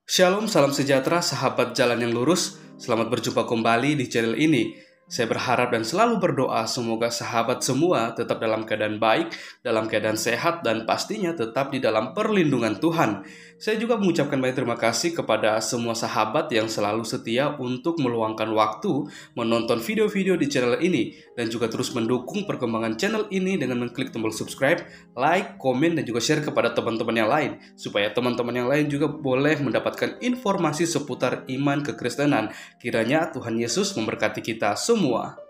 Shalom, salam sejahtera, sahabat jalan yang lurus. Selamat berjumpa kembali di channel ini. Saya berharap dan selalu berdoa semoga sahabat semua tetap dalam keadaan baik, dalam keadaan sehat, dan pastinya tetap di dalam perlindungan Tuhan. Saya juga mengucapkan banyak terima kasih kepada semua sahabat yang selalu setia untuk meluangkan waktu menonton video-video di channel ini dan juga terus mendukung perkembangan channel ini dengan mengklik tombol subscribe, like, komen, dan juga share kepada teman-teman yang lain supaya teman-teman yang lain juga boleh mendapatkan informasi seputar iman kekristenan. Kiranya Tuhan Yesus memberkati kita semua.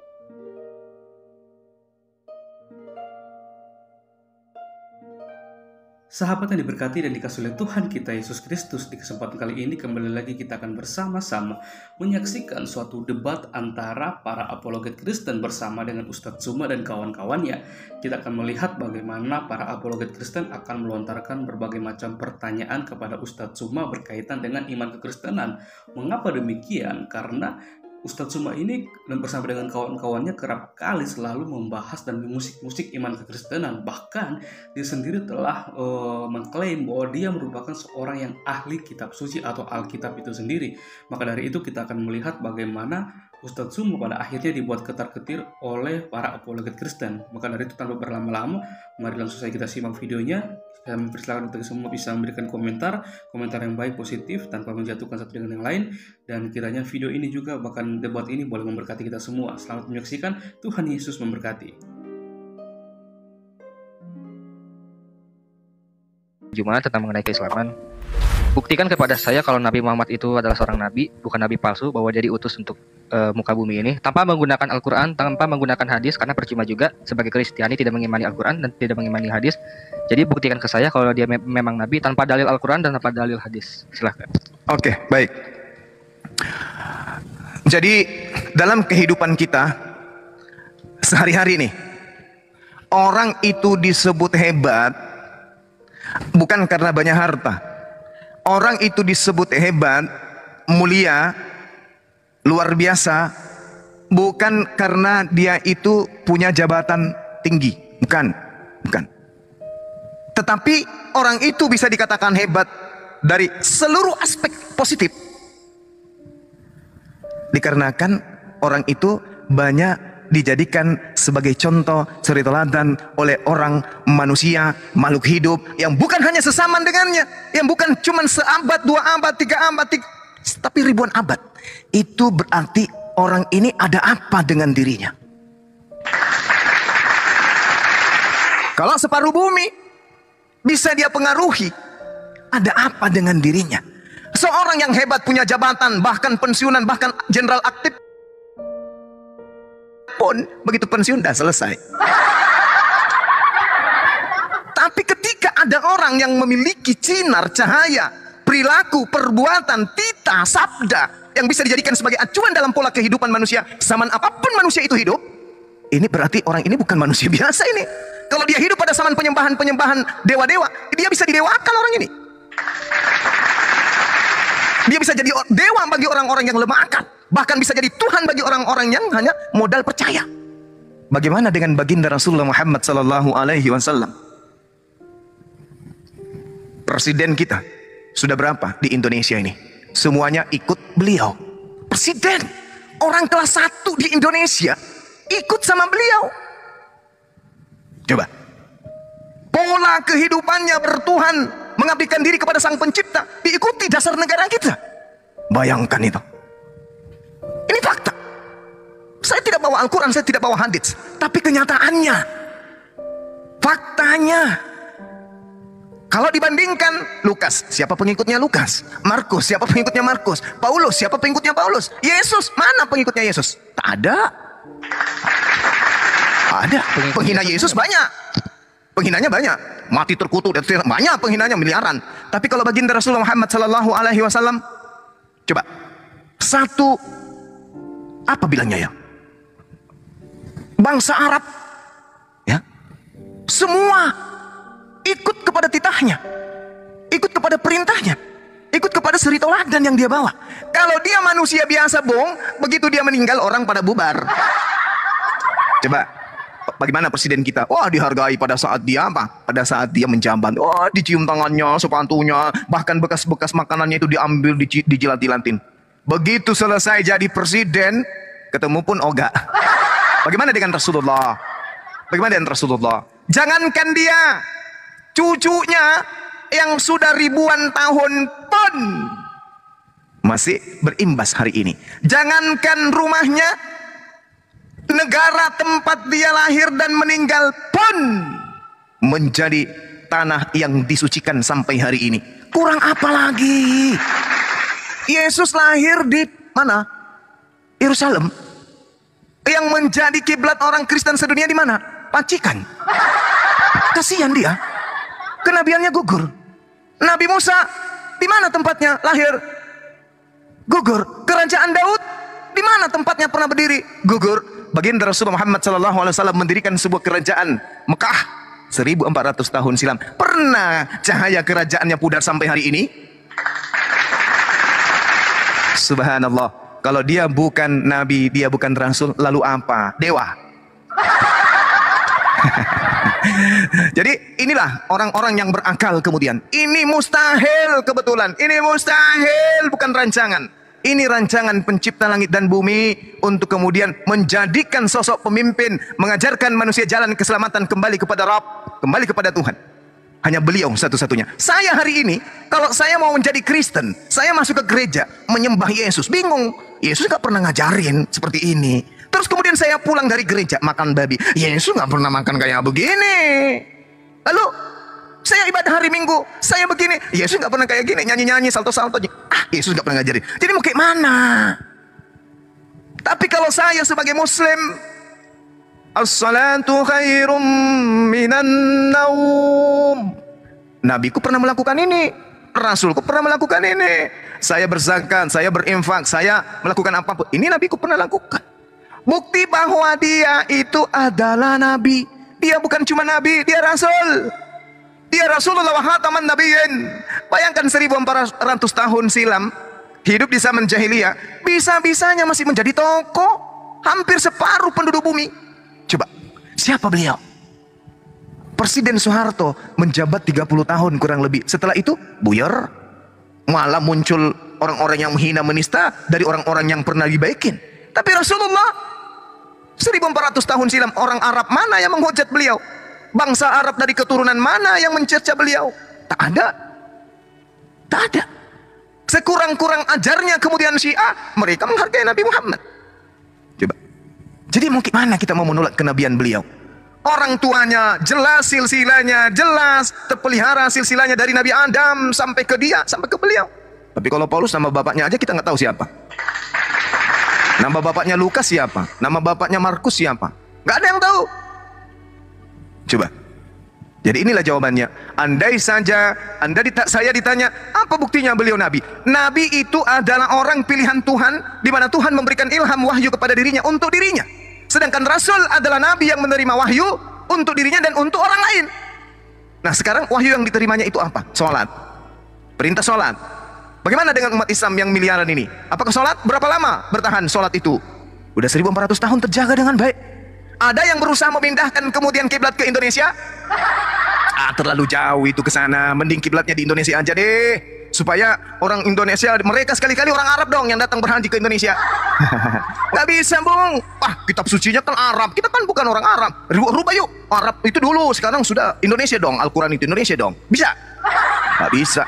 Sahabat yang diberkati dan dikasihi oleh Tuhan kita Yesus Kristus, di kesempatan kali ini kembali lagi kita akan bersama-sama menyaksikan suatu debat antara para apologet Kristen bersama dengan Ustadz Tsuma dan kawan-kawannya. Kita akan melihat bagaimana para apologet Kristen akan melontarkan berbagai macam pertanyaan kepada Ustadz Tsuma berkaitan dengan iman kekristenan. Mengapa demikian? Karena Ustadz Tsuma ini dan bersama dengan kawan-kawannya kerap kali selalu membahas dan musik iman kekristenan. Bahkan dia sendiri telah mengklaim bahwa dia merupakan seorang yang ahli kitab suci atau Alkitab itu sendiri. Maka dari itu kita akan melihat bagaimana Ustadz Tsuma pada akhirnya dibuat ketar-ketir oleh para apologet Kristen. Maka dari itu tanpa berlama-lama, mari langsung saja kita simak videonya. Saya mempersilakan untuk semua bisa memberikan komentar yang baik, positif, tanpa menjatuhkan satu dengan yang lain. Dan kiranya video ini juga, bahkan debat ini boleh memberkati kita semua. Selamat menyaksikan, Tuhan Yesus memberkati. Jumat tentang mengenai keislaman. Buktikan kepada saya kalau Nabi Muhammad itu adalah seorang nabi, bukan nabi palsu, bahwa dia diutus untuk muka bumi ini tanpa menggunakan Al-Quran, tanpa menggunakan hadis, karena percuma juga sebagai Kristiani tidak mengimani Al-Quran dan tidak mengimani hadis. Jadi buktikan ke saya kalau dia memang nabi tanpa dalil Al-Quran dan tanpa dalil hadis. Silahkan. Oke, baik. Jadi dalam kehidupan kita sehari-hari nih, orang itu disebut hebat bukan karena banyak harta. Orang itu disebut hebat, mulia, luar biasa, bukan karena dia itu punya jabatan tinggi. Bukan. Tetapi orang itu bisa dikatakan hebat dari seluruh aspek positif, dikarenakan orang itu banyak dijadikan sebagai contoh, suri teladan oleh orang, manusia, makhluk hidup yang bukan hanya sesama dengannya, yang bukan cuma seabad, 2 abad, 3 abad, tapi ribuan abad. Itu berarti orang ini ada apa dengan dirinya. Kalau separuh bumi bisa dia pengaruhi, ada apa dengan dirinya. Seorang yang hebat, punya jabatan, bahkan pensiunan, bahkan jenderal aktif pun begitu pensiun dah selesai. Tapi ketika ada orang yang memiliki sinar cahaya, perilaku, perbuatan, tita, sabda yang bisa dijadikan sebagai acuan dalam pola kehidupan manusia, zaman apapun manusia itu hidup, ini berarti orang ini bukan manusia biasa ini. Kalau dia hidup pada zaman penyembahan dewa-dewa, dia bisa didewakan orang ini. Dia bisa jadi dewa bagi orang-orang yang lemah akal. Bahkan bisa jadi Tuhan bagi orang-orang yang hanya modal percaya. Bagaimana dengan baginda Rasulullah Muhammad sallallahu alaihi wasallam? Presiden kita sudah berapa di Indonesia ini? Semuanya ikut beliau. Presiden, orang kelas 1 di Indonesia ikut sama beliau. Coba. Pola kehidupannya bertuhan, mengabdikan diri kepada Sang Pencipta, diikuti dasar negara kita. Bayangkan itu. Ini fakta. Saya tidak bawa Al-Quran, saya tidak bawa hadits, tapi kenyataannya, faktanya. Kalau dibandingkan Lukas, siapa pengikutnya Lukas? Markus, siapa pengikutnya Markus? Paulus, siapa pengikutnya Paulus? Yesus, mana pengikutnya Yesus? Tak ada. Ada. Penghina Yesus banyak. Penghinanya banyak. Mati terkutuk, banyak penghinanya, miliaran. Tapi kalau baginda Rasulullah Muhammad sallallahu alaihi wasallam, coba. Satu, apa bilangnya ya? Bangsa Arab, ya, semua ikut kepada titahnya, ikut kepada perintahnya, ikut kepada suri teladan yang dia bawa. Kalau dia manusia biasa, begitu dia meninggal orang pada bubar. Coba Bagaimana presiden kita? Wah, dihargai pada saat dia apa? Pada saat dia menjabat. Wah, dicium tangannya, sepatunya, bahkan bekas-bekas makanannya itu diambil, dijilat-jilatin. Begitu selesai jadi presiden, ketemu pun ogah. Bagaimana dengan Rasulullah? Bagaimana dengan Rasulullah? Jangankan dia, cucunya yang sudah ribuan tahun pun masih berimbas hari ini. Jangankan rumahnya, negara tempat dia lahir dan meninggal pun menjadi tanah yang disucikan sampai hari ini. Kurang apa lagi? Yesus lahir di mana? Yerusalem. Yang menjadi kiblat orang Kristen sedunia di mana? Pacikan. Kasihan dia. Kenabiannya gugur. Nabi Musa di mana tempatnya lahir? Gugur. Kerajaan Daud di mana tempatnya pernah berdiri? Gugur. Baginda Rasulullah Muhammad SAW mendirikan sebuah kerajaan Mekah 1400 tahun silam. Pernah cahaya kerajaannya pudar sampai hari ini? Subhanallah. Kalau dia bukan nabi, dia bukan rasul, lalu apa? Dewa. Jadi inilah orang-orang yang berakal kemudian. Ini mustahil kebetulan. Ini mustahil, bukan rancangan. Ini rancangan pencipta langit dan bumi untuk kemudian menjadikan sosok pemimpin, mengajarkan manusia jalan keselamatan kembali kepada Rabb, kembali kepada Tuhan. Hanya beliau satu-satunya. Saya hari ini, kalau saya mau menjadi Kristen, saya masuk ke gereja, menyembah Yesus. Bingung. Yesus gak pernah ngajarin seperti ini. Terus kemudian saya pulang dari gereja, makan babi. Yesus gak pernah makan kayak begini. Lalu, saya ibadah hari Minggu, saya begini. Yesus gak pernah kayak gini, nyanyi-nyanyi, salto-salto. Yesus gak pernah ngajarin. Jadi mau kayak mana? Tapi kalau saya sebagai Muslim, as-salatu khairum minan naum. Nabiku pernah melakukan ini, Rasulku pernah melakukan ini. Saya berzakat, saya berinfak, saya melakukan apapun. Ini nabiku pernah lakukan. Bukti bahwa dia itu adalah nabi. Dia bukan cuma nabi, dia rasul. Dia Rasulullah wa khataman nabiyyin. Bayangkan 1400 tahun silam, hidup di zaman jahiliyah, bisa-bisanya masih menjadi tokoh. Hampir separuh penduduk bumi. Coba, siapa beliau? Presiden Soeharto menjabat 30 tahun kurang lebih. Setelah itu buyar. Malah muncul orang-orang yang menghina menista dari orang-orang yang pernah dibaikin. Tapi Rasulullah 1400 tahun silam, orang Arab mana yang menghujat beliau? Bangsa Arab dari keturunan mana yang mencerca beliau? Tak ada. Tak ada. Sekurang-kurang ajarnya kemudian Syiah, mereka menghargai Nabi Muhammad. Coba. Jadi mungkin mana kita mau menolak kenabian beliau? Orang tuanya jelas, silsilanya jelas, terpelihara silsilanya dari Nabi Adam sampai ke dia, sampai ke beliau. Tapi kalau Paulus, nama bapaknya aja kita nggak tahu siapa. Nama bapaknya Lukas siapa? Nama bapaknya Markus siapa? Nggak ada yang tahu. Coba. Jadi inilah jawabannya. Andai saja saya ditanya, apa buktinya beliau nabi? Nabi itu adalah orang pilihan Tuhan, di mana Tuhan memberikan ilham wahyu kepada dirinya untuk dirinya. Sedangkan Rasul adalah nabi yang menerima wahyu untuk dirinya dan untuk orang lain. Nah sekarang wahyu yang diterimanya itu apa? Sholat. Perintah sholat. Bagaimana dengan umat Islam yang miliaran ini? Apakah sholat? Berapa lama bertahan sholat itu? Udah 1400 tahun terjaga dengan baik. Ada yang berusaha memindahkan kemudian kiblat ke Indonesia? Terlalu jauh itu ke sana. Mending kiblatnya di Indonesia aja deh. Supaya orang Indonesia, mereka sekali-kali orang Arab dong yang datang berhaji ke Indonesia. Gak bisa bung. Kitab sucinya kan Arab. Kita kan bukan orang Arab. Rubah yuk. Arab itu dulu, sekarang sudah Indonesia dong. Al-Quran itu Indonesia dong. Bisa? Gak bisa.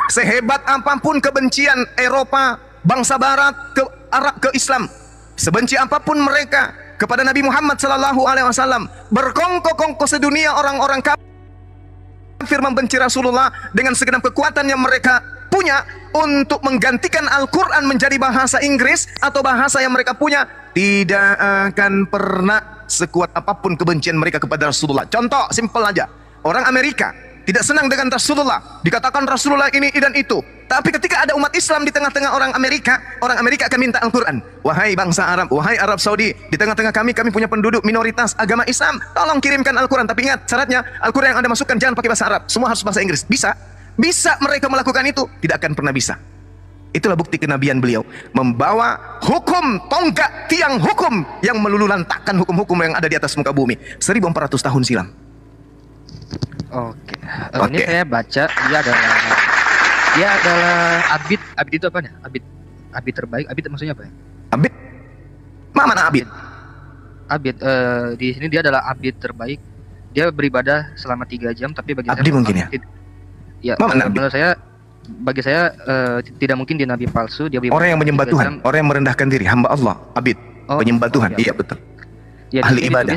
Sehebat apapun kebencian Eropa, bangsa Barat ke Arab, ke Islam, sebenci apapun mereka kepada Nabi Muhammad SAW, berkongkok-kongkok sedunia orang-orang kafir membenci Rasulullah dengan segenap kekuatan yang mereka punya untuk menggantikan Al-Quran menjadi bahasa Inggris atau bahasa yang mereka punya, tidak akan pernah sekuat apapun kebencian mereka kepada Rasulullah. Contoh simpel aja, orang Amerika tidak senang dengan Rasulullah, dikatakan Rasulullah ini dan itu. Tapi ketika ada umat Islam di tengah-tengah orang Amerika akan minta Al-Quran. Wahai bangsa Arab, wahai Arab Saudi, di tengah-tengah kami punya penduduk minoritas agama Islam, tolong kirimkan Al-Quran. Tapi ingat syaratnya, Al-Quran yang Anda masukkan jangan pakai bahasa Arab, semua harus bahasa Inggris. Bisa? Bisa mereka melakukan itu? Tidak akan pernah bisa. Itulah bukti kenabian beliau, membawa hukum, tonggak tiang hukum yang meluluhlantakkan hukum-hukum yang ada di atas muka bumi 1400 tahun silam. Oke. Ini saya baca dia adalah abid. Abid itu apa nih? Abid terbaik. Abid maksudnya apa ya? Abid? Mana abid? Abid di sini dia adalah abid terbaik. Dia beribadah selama 3 jam, tapi bagi Abdi saya mungkin ya? Ya, menurut saya, bagi saya tidak mungkin dia nabi palsu. Dia orang yang menyembah Tuhan, orang yang merendahkan diri, hamba Allah, abid, penyembah Tuhan. Iya betul. Ya, ahli ibadah.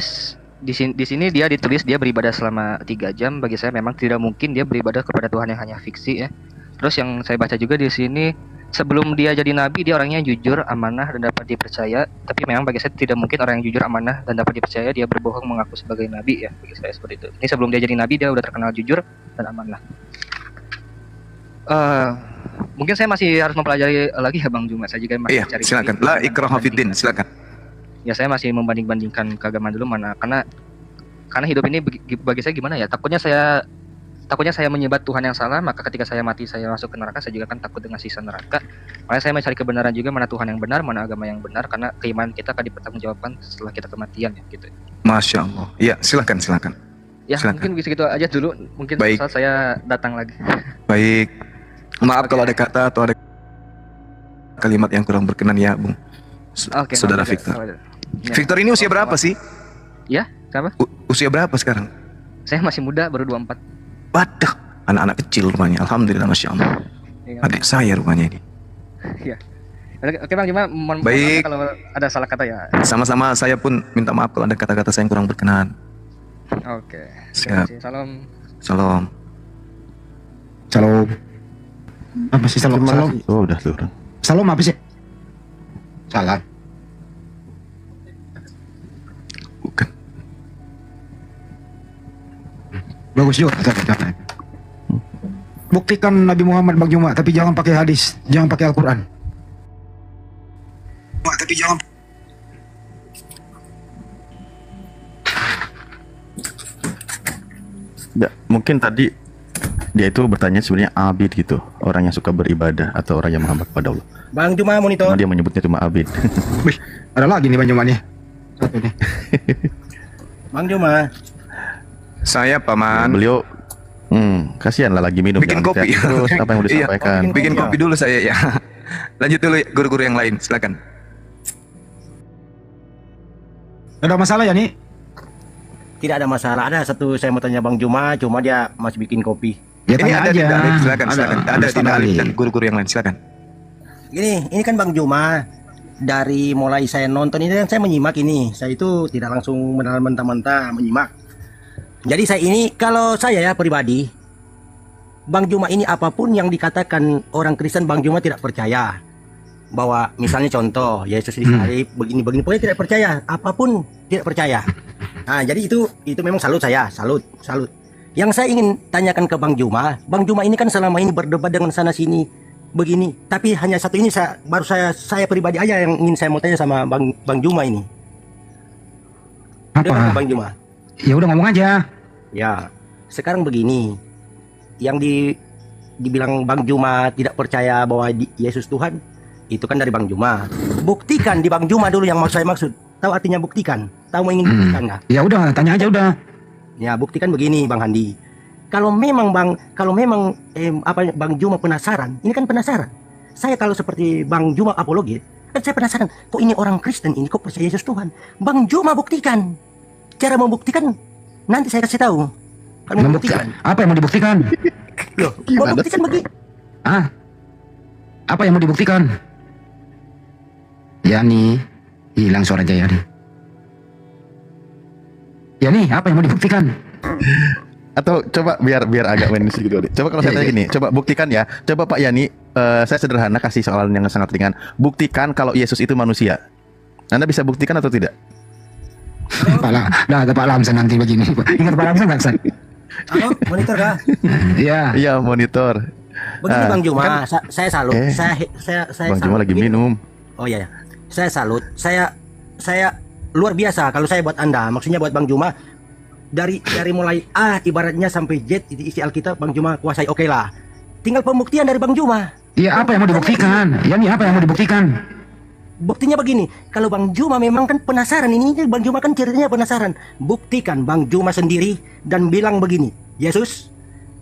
Di sini dia ditulis dia beribadah selama 3 jam. Bagi saya memang tidak mungkin dia beribadah kepada Tuhan yang hanya fiksi ya. Terus yang saya baca juga di sini, sebelum dia jadi nabi dia orangnya jujur, amanah dan dapat dipercaya. Tapi memang bagi saya tidak mungkin orang yang jujur, amanah dan dapat dipercaya dia berbohong mengaku sebagai nabi ya. Bagi saya seperti itu. Ini sebelum dia jadi nabi dia udah terkenal jujur dan amanah. Mungkin saya masih harus mempelajari lagi ya Bang Juma. Saya juga masih cari. Silakan. La ikraha fiddin, silakan. Ya saya masih membanding-bandingkan keagamaan dulu mana, karena hidup ini bagi saya gimana ya, takutnya saya menyembah Tuhan yang salah, maka ketika saya mati saya masuk ke neraka, saya juga kan takut dengan siksa neraka. Makanya saya mencari kebenaran juga, mana Tuhan yang benar, mana agama yang benar, karena keimanan kita akan dipertanggungjawabkan setelah kita kematian ya gitu. Masya Allah. Ya silakan. Ya silakan. Mungkin bisa gitu aja dulu, mungkin saat saya datang lagi. Baik. Maaf kalau ada kata atau ada kalimat yang kurang berkenan ya Bung. Saudara Victor. Ya. Victor ini usia berapa sih? Ya, kenapa? Usia berapa sekarang? Saya masih muda, baru 24. Waduh, anak-anak kecil rupanya. Alhamdulillah, Masya Allah. Adik saya rupanya ini. Iya. Oke Bang, gimana? Baik. Kalau ada salah kata ya. Sama-sama, saya pun minta maaf kalau ada kata-kata saya yang kurang berkenan. Oke. Siap. Salam. Salam. Salam. Apa sih salam? Oh, udah turun. Salam apa sih? Salam. Bukan. Bagus juga kata-kata. Buktikan Nabi Muhammad Bang Juma, tapi jangan pakai hadis, jangan pakai Al-Quran. Tapi jangan. Ya, mungkin tadi dia itu bertanya sebenarnya abid gitu, orang yang suka beribadah atau orang yang menghamba kepada Allah. Bang Juma monitor. Cuma dia menyebutnya cuma abid. Wih, ada lagi nih Bang Juma nih. Satu nih. Bang Juma. Saya paman. Beliau kasihan lah lagi minum. Bikin kopi. Terus apa yang mau disampaikan? Bikin kopi dulu saya ya. Lanjut dulu guru-guru yang lain, silakan. Ada masalah ya nih? Tidak ada masalah. Ada satu saya mau tanya Bang Juma, cuma dia masih bikin kopi. Ya, ini ada aja. Silakan. Ada Tidak Alif dan guru-guru yang lain, silakan. Ini kan Bang Juma, dari mulai saya nonton ini kan saya menyimak ini. Saya itu tidak langsung mentah-mentah menyimak. Jadi saya ini, kalau saya ya pribadi, Bang Juma ini apapun yang dikatakan orang Kristen, Bang Juma tidak percaya. Bahwa misalnya contoh, Yesus disalib, begini, pokoknya tidak percaya. Apapun tidak percaya. Nah, jadi itu memang salut saya, salut. Yang saya ingin tanyakan ke Bang Juma ini kan selama ini berdebat dengan sana sini begini, tapi hanya satu ini saya pribadi aja yang ingin saya mau tanya sama Bang Juma ini. Apa? Bang Juma? Ya udah ngomong aja. Ya, sekarang begini, yang dibilang Bang Juma tidak percaya bahwa Yesus Tuhan, itu kan dari Bang Juma. Buktikan di Bang Juma dulu yang mau saya maksud. Tahu artinya buktikan? Tahu mau ingin buktikan nggak? Ya udah, tanya aja udah. Ya buktikan begini Bang Handi. Kalau memang Bang Juma penasaran, ini kan penasaran. Saya kalau seperti Bang Juma apologet, kan saya penasaran. Kok ini orang Kristen ini kok percaya Yesus Tuhan? Bang Juma buktikan. Cara membuktikan nanti saya kasih tahu. Kalau membuktikan. Apa yang mau dibuktikan? Loh, mau buktikan begini? Apa yang mau dibuktikan? Ya nih, hilang suara Jaya nih. Ya nih, apa yang mau dibuktikan? Atau coba biar agak main sedikit dulu. Coba kalau saya tanya gini, coba buktikan ya. Coba Pak Yani, saya sederhana kasih soalan yang sangat ringan. Buktikan kalau Yesus itu manusia. Anda bisa buktikan atau tidak? Dah Pak Lamsan nanti begini. Ingat Pak Lamsan nggak? Halo, monitor kah? Iya, monitor. Begini Bang Juma, saya salut. Saya Bang Juma lagi minum. Oh iya. Saya salut. Saya luar biasa kalau saya buat Anda. Maksudnya buat Bang Juma dari mulai A ibaratnya sampai Z isi Alkitab Bang Juma kuasai, oke lah. Tinggal pembuktian dari Bang Juma. Iya, apa yang mau dibuktikan? Ya nih, apa yang mau dibuktikan? Buktinya begini, kalau Bang Juma memang kan penasaran, ini Bang Juma kan ceritanya penasaran. Buktikan Bang Juma sendiri dan bilang begini, Yesus,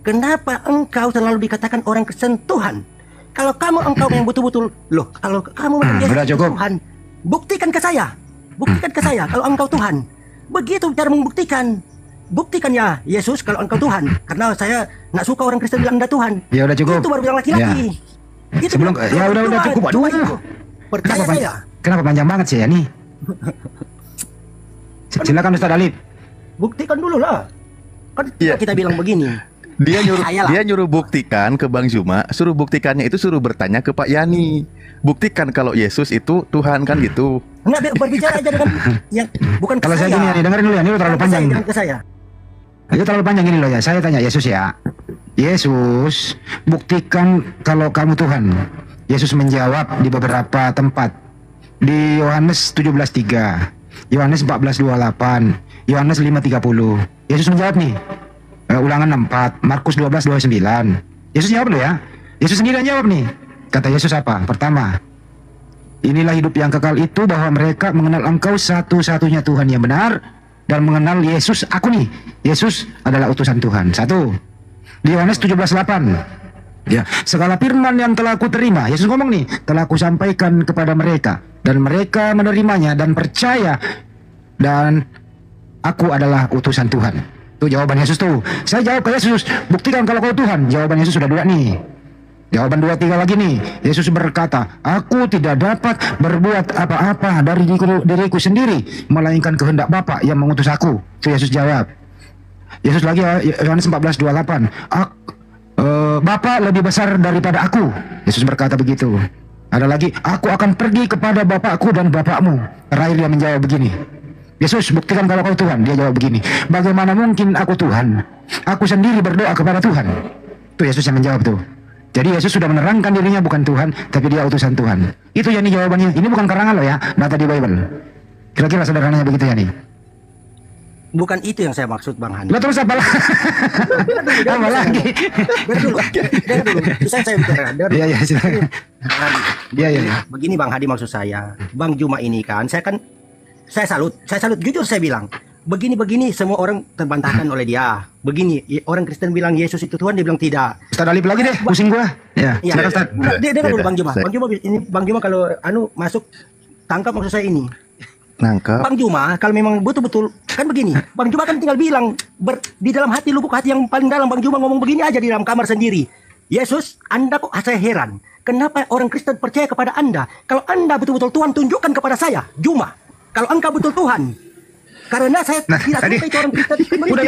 kenapa engkau selalu dikatakan orang Kristen Tuhan? Kalau engkau yang betul-betul, loh, kalau kamu memang Yesus udah cukup. Tuhan, buktikan ke saya. Buktikan ke saya kalau engkau Tuhan. Begitu cara membuktikan. Buktikan ya Yesus kalau engkau Tuhan. Karena saya nggak suka orang Kristen bilang Anda Tuhan. Ya udah cukup. Itu baru bilang laki-laki. Itu Sebelum bilang, ya udah Tuhan, cukup. cuma Aduh. itu. Percaya saya. Kenapa panjang banget sih ya nih? Silakan Ustaz Alif. Buktikan dulu lah. Kan Iya. kita bilang begini. Saya lah. Dia nyuruh buktikan ke Bang Juma, suruh buktikannya itu suruh bertanya ke Pak Yani. Buktikan kalau Yesus itu Tuhan kan gitu. Enggak, berbicara aja dengan yang bukan ke Kalau saya gini ya, nih, dengerin dulu ya, ini terlalu panjang. Ke saya. Itu terlalu panjang gini loh ya. Saya tanya Yesus ya. Yesus, buktikan kalau kamu Tuhan. Yesus menjawab di beberapa tempat. Di Yohanes 17:3, Yohanes 14:28, Yohanes 5:30. Yesus menjawab nih. Ulangan 4, Markus 12:29. Yesus jawab loh ya. Yesus sendiri yang jawab nih. Kata Yesus apa? Pertama, inilah hidup yang kekal itu bahwa mereka mengenal engkau satu-satunya Tuhan yang benar dan mengenal Yesus, aku nih. Yesus adalah utusan Tuhan. Satu. Di Yohanes 17:8. Ya, segala firman yang telah aku terima, Yesus ngomong nih, telah aku sampaikan kepada mereka dan mereka menerimanya dan percaya dan aku adalah utusan Tuhan. Itu jawaban Yesus tuh. Saya jawab ke Yesus, buktikan kalau kau Tuhan. Jawaban Yesus sudah dua nih. Jawaban 2-3 lagi nih. Yesus berkata, aku tidak dapat berbuat apa-apa dari diriku sendiri, melainkan kehendak Bapa yang mengutus aku. Itu Yesus jawab. Yesus lagi Yohanes 14:28. Bapa lebih besar daripada aku. Yesus berkata begitu. Ada lagi, aku akan pergi kepada Bapakku dan Bapakmu. Terakhir dia menjawab begini. Yesus, buktikan kalau kau Tuhan. Dia jawab begini, bagaimana mungkin aku Tuhan? Aku sendiri berdoa kepada Tuhan. Itu Yesus yang menjawab tuh. Jadi Yesus sudah menerangkan dirinya bukan Tuhan, tapi dia utusan Tuhan. Itu ya nih jawabannya. Ini bukan karangan loh ya, data di Bible. Kira-kira sederhananya begitu ya nih. Bukan itu yang saya maksud Bang Hani. Lo terus apa lagi? Apa lagi? Dengar dulu. Saya bicara. Iya, iya, silakan. Iya, iya. Begini Bang Hadi maksud saya. Bang Juma ini kan, saya salut jujur saya bilang. Begini semua orang terbantahkan oleh dia. Begini, orang Kristen bilang Yesus itu Tuhan, dia bilang tidak. Ustaz Alif lagi deh, pusing gua. Ya, Iya, silakan Ustaz. Dengar dulu Bang Juma. Bang Juma kalau masuk tangkap maksud saya ini. Nangkep. Bang Juma kalau memang betul-betul kan begini, Bang Juma kan tinggal bilang di dalam hati, lubuk hati yang paling dalam, Bang Juma ngomong begini aja di dalam kamar sendiri. Yesus, Anda kok saya heran. Kenapa orang Kristen percaya kepada Anda? Kalau Anda betul-betul Tuhan, tunjukkan kepada saya, Juma. Kalau engkau betul Tuhan. Karena saya tidak suka itu orang Kristen. Udah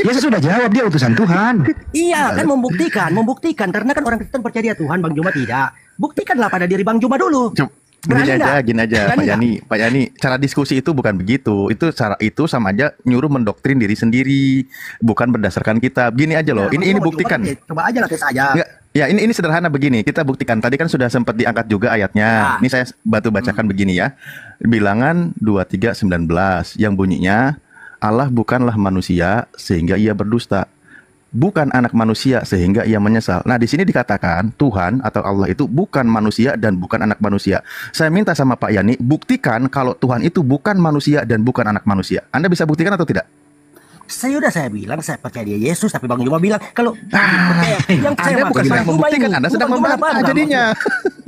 Yesus sudah jawab dia utusan Tuhan. Iya, kan membuktikan. Karena kan orang Kristen percaya dia Tuhan, Bang Juma tidak. Buktikanlah pada diri Bang Juma dulu. Gini aja Pak Yani, cara diskusi itu bukan begitu. Itu sama aja nyuruh mendoktrin diri sendiri, bukan berdasarkan kitab. Gini aja loh. Ya, ini buktikan. Coba aja lah tes aja. Enggak, ya ini sederhana begini. Kita buktikan. Tadi kan sudah sempat diangkat juga ayatnya. Ini saya bacakan begini ya. Bilangan 23:19 yang bunyinya, Allah bukanlah manusia sehingga ia berdusta, bukan anak manusia sehingga ia menyesal. Nah, di sini dikatakan Tuhan atau Allah itu bukan manusia dan bukan anak manusia. Saya minta sama Pak Yani, buktikan kalau Tuhan itu bukan manusia dan bukan anak manusia. Anda bisa buktikan atau tidak? Saya bilang saya percaya dia Yesus, tapi Bang Juma bilang kalau percaya, yang saya Anda bukan sedang membuktikan, Anda sedang membantah jadinya.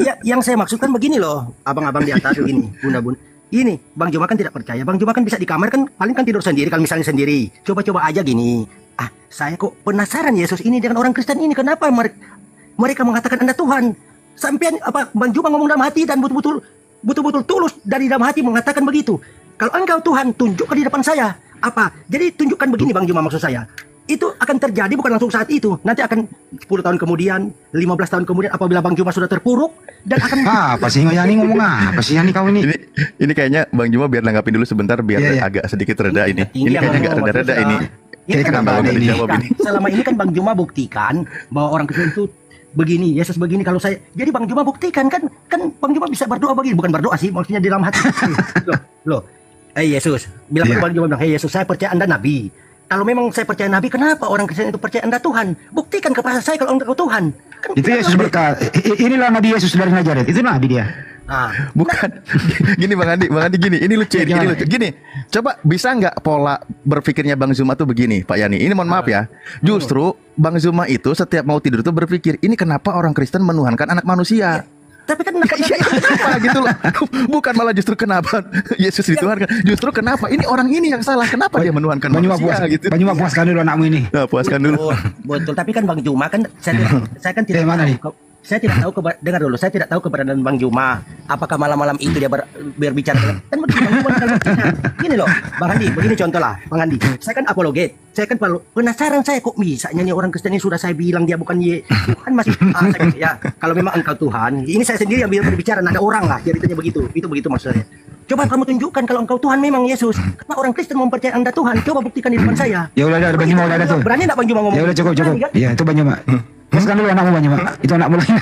Ya, yang saya maksudkan begini loh, abang-abang di atas begini, bunda-bunda. Ini, Bang Juma kan tidak percaya. Bang Juma kan bisa di kamar kan, paling kan tidur sendiri kalau misalnya sendiri. Coba-coba aja gini. Saya kok penasaran Yesus ini dengan orang Kristen ini, kenapa mereka mengatakan Anda Tuhan? Sampai Bang Juma ngomong dalam hati dan betul-betul tulus dari dalam hati mengatakan begitu. Kalau engkau Tuhan, tunjukkan di depan saya. Jadi tunjukkan begini Bang Juma maksud saya. Itu akan terjadi bukan langsung saat itu. Nanti akan 10 tahun kemudian, 15 tahun kemudian apabila Bang Juma sudah terpuruk dan akan apa sih Yani ngomong apa sih Yani kau ini? Ini kayaknya Bang Juma biar nanggapin dulu sebentar biar agak sedikit reda ini. Ini kayaknya agak reda-reda ini. Ini kan selama ini kan Bang Juma buktikan bahwa orang Kristen itu begini, Yesus begini. Kalau saya, jadi Bang Juma buktikan kan Bang Juma bisa berdoa begini, bukan berdoa sih, maksudnya di dalam hati. Loh, Yesus, bilang Bang Juma bilang, Yesus, saya percaya Anda Nabi. Kalau memang saya percaya Nabi, kenapa orang Kristen itu percaya Anda Tuhan? Buktikan kepada saya kalau Anda Tuhan. Itu Yesus berkata, inilah Nabi Yesus dari Nazaret. Itu Nabi dia. Bukan. Gini Bang Andi gini. Ini lucu, ini lucu. Gini, coba bisa nggak pola berpikirnya Bang Zuma tuh begini, Pak Yani. Ini mohon maaf ya. Justru Bang Zuma itu setiap mau tidur tuh berpikir, ini kenapa orang Kristen menuhankan anak manusia? Tapi kan kenapa gitu loh. Bukan malah justru kenapa Yesus dituhankan. Justru kenapa ini orang ini yang salah. Kenapa dia menuhankan manusia gitu. Banyuma puaskan dulu anakmu ini. Nah, puaskan dulu. Betul. Tapi kan Bang Juma kan saya kan tidak mana nih? Saya tidak tahu dengar dulu. Saya tidak tahu keberadaan Bang Juma. Apakah malam-malam itu dia berbicara dengan kan begitu Bang Juma gini loh, Bang Andi, begini contoh lah, Bang Andi. Saya kan apologet. Saya kan penasaran saya kok bisa nyanyi orang Kristen ini sudah saya bilang dia bukan Tuhan masih ya. Kalau memang engkau Tuhan, ini saya sendiri yang berbicara, ada orang lah ceritanya begitu. Itu begitu maksudnya. Coba kamu tunjukkan kalau engkau Tuhan memang Yesus. Karena orang Kristen mempercayai Anda Tuhan. Coba buktikan di depan saya. Ya udah Bang Juma udah ada tuh. Berani enggak Bang Juma ngomong? Ya udah cukup. Iya, itu Bang Juma. Puaskan dulu anakmu Bang Juma. Itu anakmu lagi.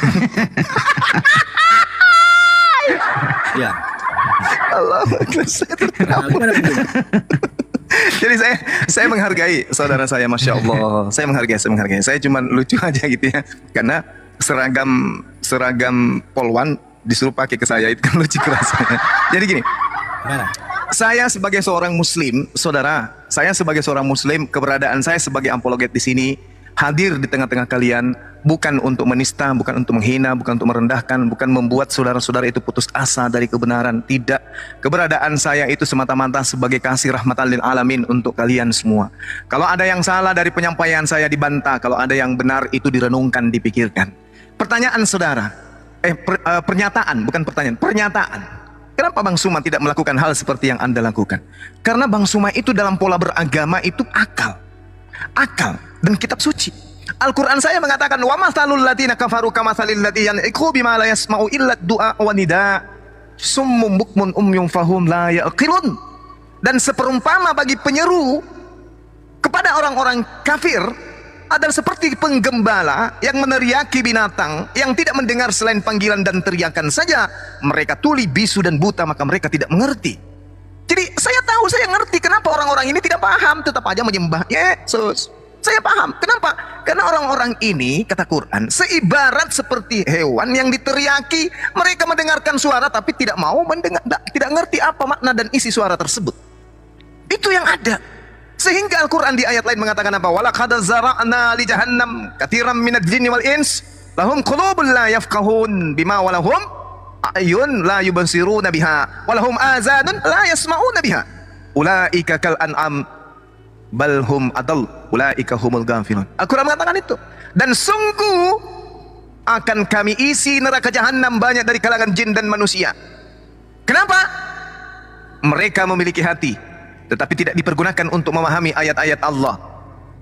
Ya. Allah, jadi saya menghargai saudara saya, masya Allah. Saya menghargai. Saya cuma lucu aja gitu ya, karena seragam polwan disuruh pakai ke saya itu kan lucu rasanya. Jadi gini, saya sebagai seorang Muslim, saudara, keberadaan saya sebagai apologet di sini, hadir di tengah-tengah kalian, bukan untuk menista, bukan untuk menghina, bukan untuk merendahkan, bukan membuat saudara-saudara itu putus asa dari kebenaran. Tidak. Keberadaan saya itu semata-mata sebagai kasih rahmatan lil alamin untuk kalian semua. Kalau ada yang salah dari penyampaian saya dibantah, kalau ada yang benar itu direnungkan, dipikirkan. Pertanyaan saudara, pernyataan, bukan pertanyaan, pernyataan. Kenapa Bang Suma tidak melakukan hal seperti yang Anda lakukan? Karena Bang Suma itu dalam pola beragama itu akal dan kitab suci. Al-Quran saya mengatakan wa mathalul latina kafaru kamathalil ladzina yan'iqu bima la yasma'u illa du'a wa nida summum bukmun umyum fahum la yaqilun. Dan seperumpama bagi penyeru kepada orang-orang kafir adalah seperti penggembala yang meneriaki binatang yang tidak mendengar selain panggilan dan teriakan saja. Mereka tuli, bisu dan buta, maka mereka tidak mengerti. Jadi saya tahu, saya ngerti kenapa orang-orang ini tidak paham, tetap aja menyembah Yesus. Saya paham. Kenapa? Karena orang-orang ini, kata Quran, seibarat seperti hewan yang diteriaki. Mereka mendengarkan suara tapi tidak mau mendengar, tidak ngerti apa makna dan isi suara tersebut. Itu yang ada. Sehingga Al-Quran di ayat lain mengatakan apa? Walaqad zara'na li jahannam katsiran minadz jinni wal ins lahum qulubun la yafqahun bima walahum a'yun la yubsiruna biha walahum azanun la yasma'una biha ulaika kal an'am balhum adal ulaika humul ghafilun. Al-Quran mengatakan itu. Dan sungguh akan kami isi neraka jahanam banyak dari kalangan jin dan manusia. Kenapa? Mereka memiliki hati tetapi tidak dipergunakan untuk memahami ayat-ayat Allah.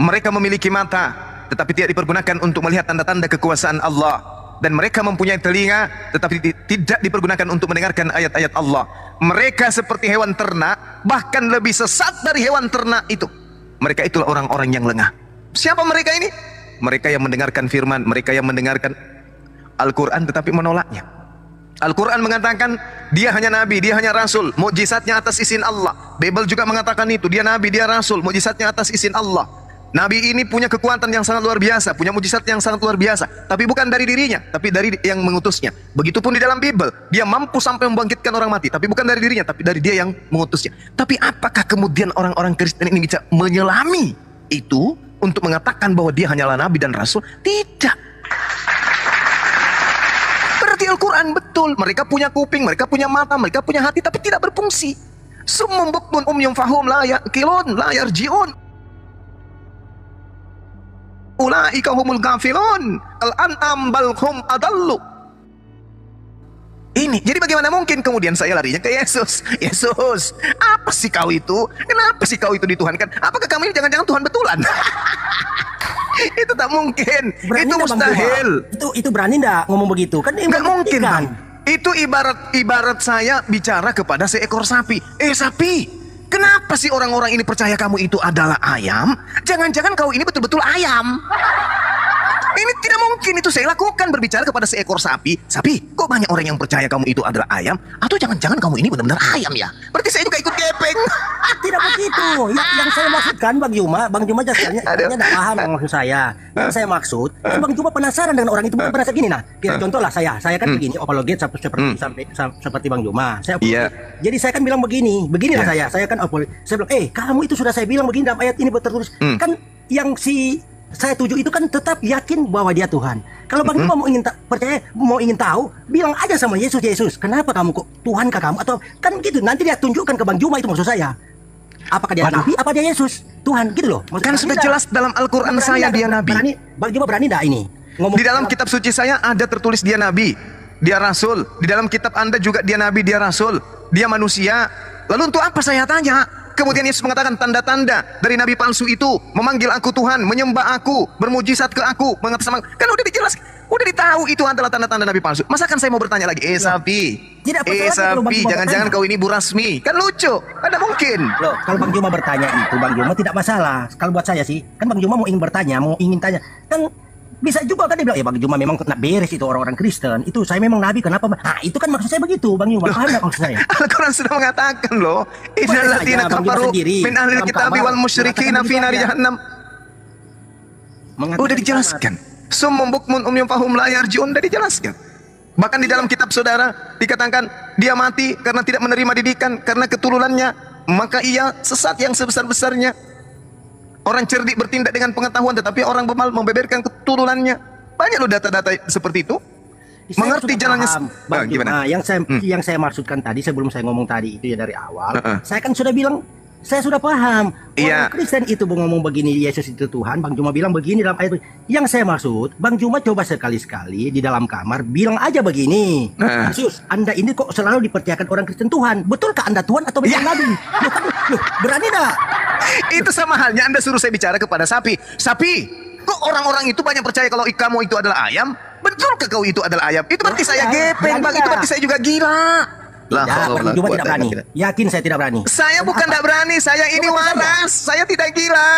Mereka memiliki mata tetapi tidak dipergunakan untuk melihat tanda-tanda kekuasaan Allah. Dan mereka mempunyai telinga tetapi tidak dipergunakan untuk mendengarkan ayat-ayat Allah. Mereka seperti hewan ternak, bahkan lebih sesat dari hewan ternak itu. Mereka itulah orang-orang yang lengah. Siapa mereka ini? Mereka yang mendengarkan firman, mereka yang mendengarkan Al-Quran tetapi menolaknya. Al-Quran mengatakan dia hanya nabi, dia hanya rasul, mukjizatnya atas izin Allah. Bible juga mengatakan itu, dia nabi, dia rasul, mukjizatnya atas izin Allah. Nabi ini punya kekuatan yang sangat luar biasa, punya mukjizat yang sangat luar biasa, tapi bukan dari dirinya, tapi dari yang mengutusnya. Begitupun di dalam Bible, dia mampu sampai membangkitkan orang mati, tapi bukan dari dirinya, tapi dari dia yang mengutusnya. Tapi apakah kemudian orang-orang Kristen ini bisa menyelami itu untuk mengatakan bahwa dia hanyalah nabi dan rasul? Tidak. Berarti Al-Quran betul, mereka punya kuping, mereka punya mata, mereka punya hati, tapi tidak berfungsi. Summum bukmun umyum fahum la yaqilun la yarji'un. Ulaika humul ghafilun al-an'am bal hum adallu. Ini, jadi bagaimana mungkin kemudian saya larinya ke Yesus? Yesus, apa sih kau itu? Kenapa sih kau itu dituhankan? Apakah kamu ini jangan-jangan Tuhan betulan? Itu tak mungkin. Berani itu mustahil. Itu berani enggak ngomong begitu? Kan nggak mungkin kan? Itu ibarat saya bicara kepada seekor sapi. Sapi, kenapa sih orang-orang ini percaya kamu itu adalah ayam? Jangan-jangan kau ini betul-betul ayam. Ini tidak mungkin itu saya lakukan, berbicara kepada seekor sapi. Sapi, kok banyak orang yang percaya kamu itu adalah ayam? Atau jangan-jangan kamu ini benar-benar ayam ya? Berarti saya juga ikut gepeng. gepeng. Tidak begitu. Yang saya maksudkan Bang Juma jasanya tidak paham yang maksud saya. Yang saya maksud, Bang Juma penasaran dengan orang itu, bukan penasaran gini nah. Contoh lah saya kan begini, apologet seperti Bang Juma. Saya jadi saya kan bilang beginilah saya kan apologet. Saya bilang, kamu itu sudah saya bilang begini dalam ayat ini tertulis. Kan yang saya tuju itu kan tetap yakin bahwa dia Tuhan. Kalau Bang Juma mau ingin tahu, bilang aja sama Yesus, kenapa kamu kok Tuhankah kamu? Atau kan gitu, nanti dia tunjukkan ke Bang Juma, itu maksud saya. Apakah dia Nabi, apa dia Yesus? Tuhan, gitu loh. Kan sudah jelas dalam Al-Quran saya dia Nabi. Bang Juma berani enggak ini? Di dalam kitab suci saya ada tertulis dia Nabi, dia Rasul. Di dalam kitab Anda juga dia Nabi, dia Rasul, dia manusia. Lalu untuk apa saya tanya? Kemudian Yesus mengatakan tanda-tanda dari nabi palsu itu memanggil aku Tuhan, menyembah aku, bermujizat ke aku, mengatakan kan udah dijelaskan, udah ditahu itu adalah tanda-tanda nabi palsu. Masa kan saya mau bertanya lagi, sapi, jangan-jangan kau ini Bu Rasmi? Kan lucu, ada mungkin. Loh, kalau Bang Juma bertanya itu, Bang Juma tidak masalah. Kalau buat saya sih, kan Bang Juma mau ingin tanya, kan bisa juga kan dia bilang, Bang Juma memang kena beres itu orang-orang Kristen. Itu saya memang nabi, kenapa? Nah, itu kan maksud saya begitu, Bang Juma. Paham enggak maksud saya? Al-Quran sudah mengatakan loh, innal ladzina kafaru min ahlil kitabi wal musyrikin fi nari jahannam. Udah dijelaskan. Summum bukmun umyum fahum la yarjiun, udah dijelaskan. Bahkan di dalam kitab saudara dikatakan dia mati karena tidak menerima didikan, karena keturunannya maka ia sesat yang sebesar-besarnya. Orang cerdik bertindak dengan pengetahuan, tetapi orang bemal membeberkan keturunannya. Banyak loh data-data seperti itu. Mengerti jalannya. Gimana? Yang saya maksudkan tadi sebelum saya ngomong tadi itu ya dari awal, saya kan sudah bilang, saya sudah paham. Orang Kristen itu ngomong begini, Yesus itu Tuhan. Bang Juma bilang begini dalam ayat itu. Yang saya maksud, Bang Juma coba sekali-sekali di dalam kamar bilang aja begini. Yesus, Anda ini kok selalu dipercayakan orang Kristen Tuhan. Betulkah Anda Tuhan atau bukan Nabi? Loh, berani enggak? Itu sama halnya Anda suruh saya bicara kepada sapi. Sapi, kok orang-orang itu banyak percaya kalau kamu itu adalah ayam? Betulkah kau itu adalah ayam? Itu berarti saya gepeng, Bang. Itu berarti saya juga gila. Bang Juma tidak berani. Yakin saya tidak berani. Saya bukan tidak berani, saya ini waras. Saya tidak gila.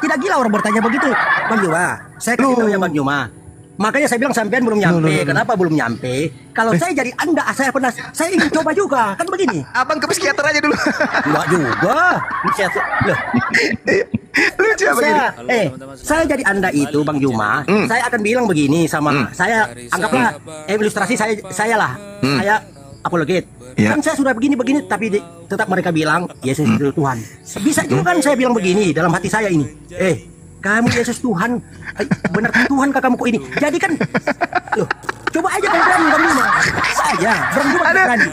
Tidak gila orang bertanya begitu. Bang Juma, saya kasih tahu ya Bang Juma. Makanya saya bilang sampean belum nyampe. Kenapa belum nyampe? Kalau saya jadi Anda, saya ingin coba juga. Kan begini. Abang ke psikiater aja dulu. Enggak juga. Lucu apa begini? Saya jadi Anda itu Bang Juma, saya akan bilang begini sama saya, anggaplah ilustrasi saya lah. Saya apologet. Kan saya sudah begini-begini, tapi tetap mereka bilang Yesus itu Tuhan. Bisa juga kan saya bilang begini dalam hati saya ini. Kamu Yesus Tuhan, benar Tuhan kah kamu kok ini? Jadi kan, loh, coba aja kan berani Bang Juma. Saya, Bang Juma berani.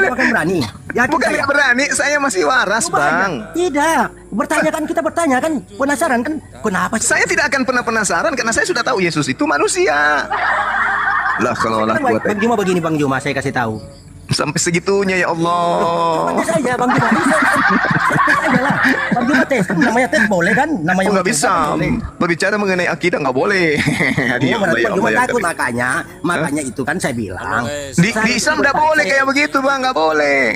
Bukan berani. Bukan saya berani, saya masih waras, Bang. Tidak, kita bertanya kan, penasaran kan, kenapa? Saya tidak akan pernah penasaran karena saya sudah tahu Yesus itu manusia. Lah kalau lah buat Bang Juma begini Bang Juma, saya kasih tahu. Sampai segitunya ya Allah. Tes aja Bang Juma. Tes aja lah. Bang Juma tes. Namanya tes boleh kan? Namanya nggak bisa. Berbicara mengenai akidah nggak boleh. Bang Juma takut makanya itu kan saya bilang. Di Islam nggak boleh kayak begitu Bang, nggak boleh.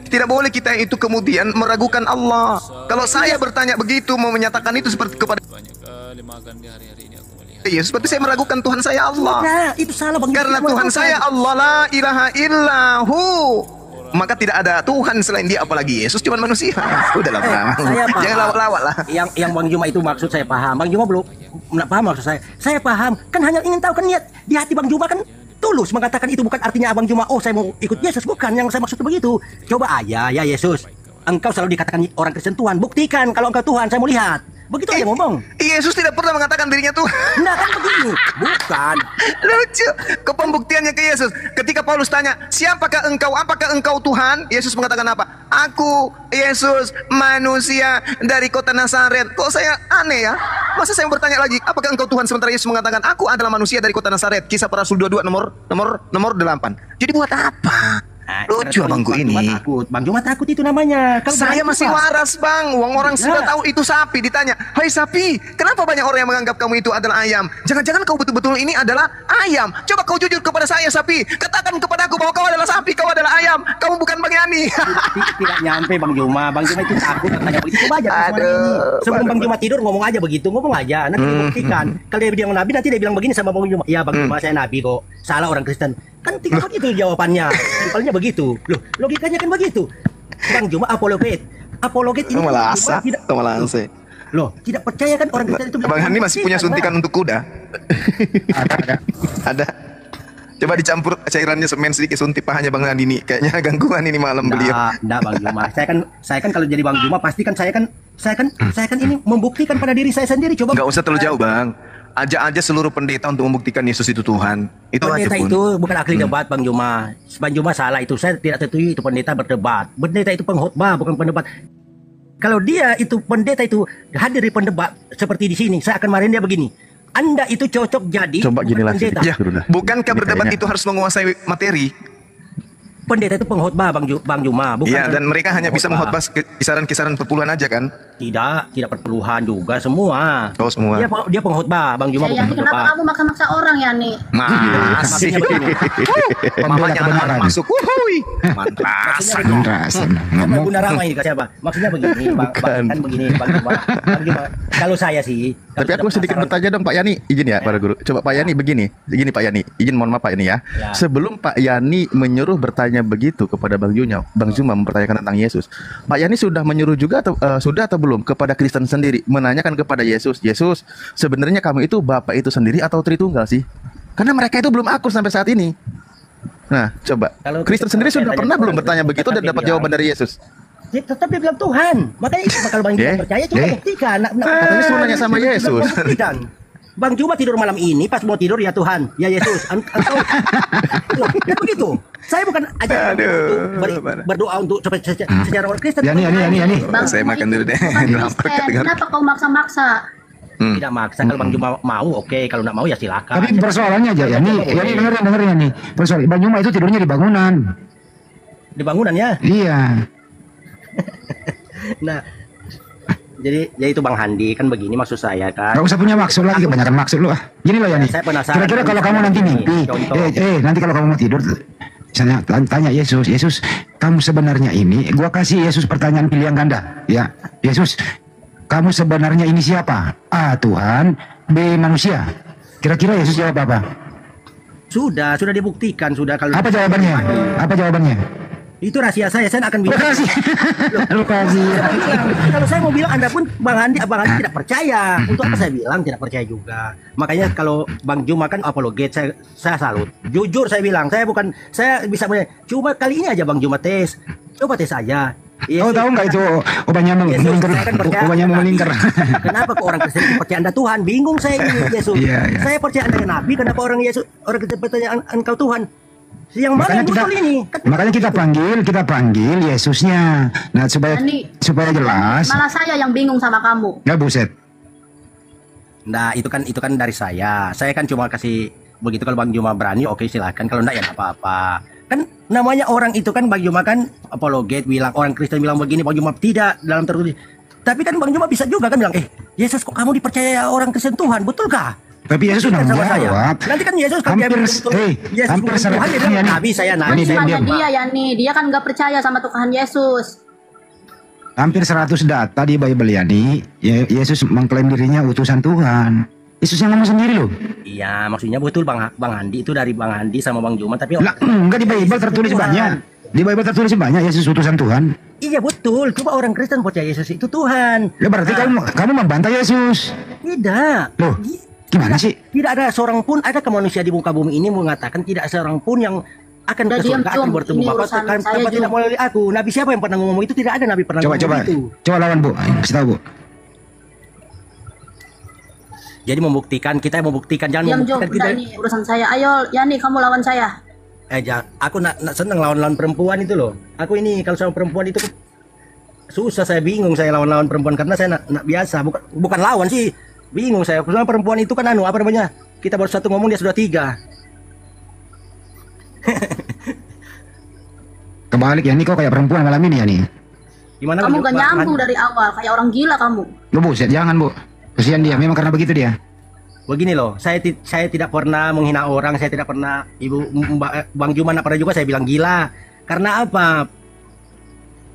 Tidak boleh kita itu kemudian meragukan Allah. Kalau saya bertanya begitu mau menyatakan itu seperti kepada seperti saya meragukan Tuhan saya Allah. Nah, itu salah Bang. Karena Tuhan saya Allah la ilaha illahu. Maka tidak ada Tuhan selain dia, apalagi Yesus cuma manusia. Udahlah Bang. Jangan lawak-lawak lah. Yang Bang Juma itu maksud saya paham. Bang Juma belum paham maksud saya. Saya paham. Kan hanya ingin tahu kan niat di hati Bang Juma kan tulus mengatakan itu, bukan artinya Bang Juma saya mau ikut Yesus, bukan. Yang saya maksud begitu. Coba aja ya Yesus. Engkau selalu dikatakan orang Kristen Tuhan. Buktikan kalau engkau Tuhan, saya mau lihat. Begitu aja ngomong. Yesus tidak pernah mengatakan dirinya Tuhan. Nah kan begini. Bukan. Lucu. Kepembuktiannya ke Yesus. Ketika Paulus tanya, siapakah engkau? Apakah engkau Tuhan? Yesus mengatakan apa? Aku Yesus, manusia dari kota Nazaret. Kok saya aneh ya? Masa saya bertanya lagi, apakah engkau Tuhan? Sementara Yesus mengatakan, aku adalah manusia dari kota Nazaret. Kisah para Rasul 22 nomor 8. Jadi buat apa? Lucu abangku ini. Bang Juma takut itu namanya. Saya masih waras Bang. Orang sudah tahu itu sapi. Ditanya, hai sapi, kenapa banyak orang yang menganggap kamu itu adalah ayam? Jangan-jangan kau betul-betul ini adalah ayam. Coba kau jujur kepada saya sapi. Katakan kepada aku bahwa kau adalah sapi, kau adalah ayam. Kamu bukan Bang Yani. Tidak nyampe Bang Juma. Bang Juma itu takut tanya begitu. Coba aja sebelum Bang Juma tidur ngomong aja begitu. Ngomong aja. Nanti dibuktikan. Kalau dia bilang nabi, nanti dia bilang begini sama Bang Juma. Ya Bang Juma, saya nabi kok. salah orang Kristen. Kan tidak begitu jawabannya. Simpelnya begitu. Loh, logikanya kan begitu. Bang Juma apologet. Apologet ini Malah asa, malah ase. Loh, tidak percaya kan orang Kristen itu. Bang Handi masih punya suntikan untuk kuda? Ada. Coba dicampur cairannya semen sedikit suntik pahanya Bang Handi ini. Kayaknya gangguan ini malam beliau. Enggak Bang Juma. Saya kan kalau jadi Bang Juma pasti kan saya kan ini membuktikan pada diri saya sendiri. Coba. Nggak usah terlalu jauh Bang. Ajak aja seluruh pendeta untuk membuktikan Yesus itu Tuhan. Itu aja Pendeta pun. itu bukan ahli debat Bang Juma. Bang Juma salah itu. Saya tidak setuju itu pendeta berdebat. Pendeta itu pengkhotbah bukan pendebat. Kalau dia itu pendeta itu hadir di pendebat seperti di sini, saya akan marahin dia begini. Anda itu cocok jadi Coba gini lah pendeta. Ya, bukankah Ini berdebat kayaknya. itu harus menguasai materi? Pendeta itu pengkhotbah Bang Juma, bukan. Iya, dan mereka hanya bisa pengkhotbah. mengkhotbah kisaran-kisaran perpuluhan aja kan? Tidak perpuluhan juga semua. Oh, semua. Dia pengkhotbah Bang Juma Ya, bukan Yani, kenapa pengkhotbah. kamu maksa-maksa orang ya nih? Masih. Maksudnya begini. Pembela Mamanya anak kebenaran. masuk. Wuhui. Mantras. Rasan. Siapa Guna Rama ini siapa? Maksudnya begini, Bang, Bukan. kan begini, Bang Juma. Kalau saya sih, Tapi aku sedikit bertanya dong Pak Yani, izin ya para guru. Coba Pak Yani begini Pak Yani, izin mohon maaf Pak ini ya. Ya. Sebelum Pak Yani menyuruh bertanya begitu kepada Bang Juma mempertanyakan tentang Yesus, Pak Yani sudah menyuruh juga atau sudah atau belum kepada Kristen sendiri menanyakan kepada Yesus, Yesus sebenarnya kamu itu Bapa itu sendiri atau Tritunggal sih? Karena mereka itu belum akur sampai saat ini. Nah, coba Kalau Kristen sendiri saya sudah tanya pernah ke belum orang bertanya Kristen, begitu dan tetap dapat dia jawaban dari Yesus? dia tetap dia bilang Tuhan. Makanya itu kalau Bang Juma percaya coba buktikan. Katanya suruh nanya sama Yesus. Buktikan. Bang Juma tidur malam ini pas mau tidur ya Tuhan, ya Yesus. Engkau loh, kan begitu. Saya bukan ajar berdoa untuk secara orang Kristen. Yani. Bang Saya Juma makan itu dulu deh. bukan Lapar Kristen. kedengar. Kenapa kau maksa-maksa? Tidak maksa kalau Bang Juma mau, oke. Kalau nggak mau ya silakan. Tapi persoalannya aja Yani dengerin nih. Persoalan Bang Juma itu tidurnya di bangunan. Di bangunan ya. Iya. Nah, jadi ya itu Bang Handi kan begini maksud saya kan. Gak usah punya maksud lagi, kebanyakan maksud lu ah. Gini loh Yani. Saya penasaran. Kira-kira kalau kamu nanti mimpi, Contoh. nanti kalau kamu mau tidur, misalnya tanya Yesus, kamu sebenarnya ini, gua kasih Yesus pertanyaan pilihan ganda, ya. Yesus, kamu sebenarnya ini siapa? A. Tuhan, B. Manusia. Kira-kira Yesus jawab apa? Sudah dibuktikan sudah kalau Apa jawabannya? Apa jawabannya? itu rahasia saya nggak akan bilang. Lu kasih. Kalau saya mau bilang Anda pun Bang Handi tidak percaya. Untuk apa saya bilang tidak percaya juga. Makanya kalau Bang Juma kan apologet, saya salut. Jujur saya bilang, saya bisa cuma kali ini aja Bang Juma tes. Coba tes aja. Oh tahu nggak itu obatnya melingkar? Saya kan percaya. Obatnya melingkar. Kenapa kok orang Kristen percaya Anda Tuhan? Bingung saya ini Yesus. Iya. Saya percaya Anda Nabi, kenapa orang Kristen percaya Engkau Tuhan? Yang mana Makanya yang kita, betul ini? makanya kita panggil Yesusnya. Nah supaya Yani, jelas. Malah saya yang bingung sama kamu. Ya buset. Nah, itu kan dari saya. Saya kan cuma kasih begitu kalau Bang Juma berani, oke silakan. Kalau enggak ya enggak apa-apa. Kan namanya orang itu kan Bang Juma kan apologet bilang orang Kristen bilang begini, Bang Juma tidak dalam tertulis. Tapi kan Bang Juma bisa juga kan bilang, Yesus kok kamu dipercaya orang Kristen Tuhan, betulkah? Tapi Yesus sudah Sama saya. menjawab. Nanti kan Yesus kalau dia Hampir, betul-betul, Yesus hampir bukan Tuhan, dia bilang, Nabi saya Kan Nabi. diam, salahnya diam. dia Yani, dia kan nggak percaya sama Tuhan Yesus. Hampir 100 data di Bible Yani, Yesus mengklaim dirinya utusan Tuhan. Yesus yang ngomong sendiri loh. Iya, maksudnya betul Bang Handi itu dari Bang Handi sama Bang Juma, tapi Lah, enggak di Bible tertulis Tuhan. banyak. Di Bible tertulis banyak Yesus utusan Tuhan. Iya betul, coba orang Kristen percaya Yesus itu Tuhan. Ya berarti kamu membantah Yesus. Tidak. Loh, gimana sih? Tidak ada seorang pun, ada manusia di muka bumi ini mengatakan tidak seorang pun yang akan Udah ke diam, surga Jom. akan bertemu Ini Bapa urusan tanpa saya, tidak Jom. melalui aku. Nabi siapa yang pernah ngomong itu? Tidak ada Nabi pernah ngomong itu. Coba lawan Bu, kasih tahu Bu. Jadi kita membuktikan jangan Diam Jom, membuktikan udah ini urusan saya. Ayo Yani, kamu lawan saya. aku nak senang lawan perempuan itu loh. Aku ini kalau sama perempuan itu susah, saya bingung saya lawan perempuan karena saya nak biasa, bukan lawan sih. Bingung saya. Karena perempuan itu kan apa namanya? Kita baru satu ngomong dia sudah tiga. Kebalik Yani, kok kayak perempuan malam ini Yani. Gimana? Kamu gak Bang? nyambung dari awal, kayak orang gila kamu. Lu buset, jangan Bu. Kesian dia, memang karena begitu dia. Begini loh, saya tidak pernah menghina orang, saya tidak pernah Bang Juma pernah juga saya bilang gila. Karena apa?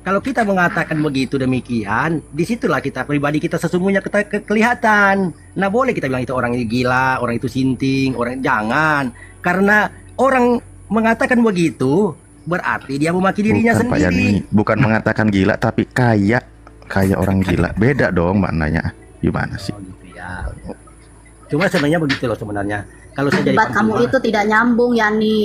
Kalau kita mengatakan begitu demikian, disitulah kita pribadi kita sesungguhnya kelihatan. Nah boleh kita bilang itu orang ini gila, orang itu sinting, orang jangan. Karena orang mengatakan begitu, berarti dia memaki dirinya Bukan Pak Yani, sendiri. bukan mengatakan gila tapi kayak orang gila. Beda dong maknanya. Gimana sih? Oh, gitu ya. Cuma sebenarnya begitu loh sebenarnya. Kalau saya jadi Debat Bang kamu Juma, itu tidak nyambung, Yani.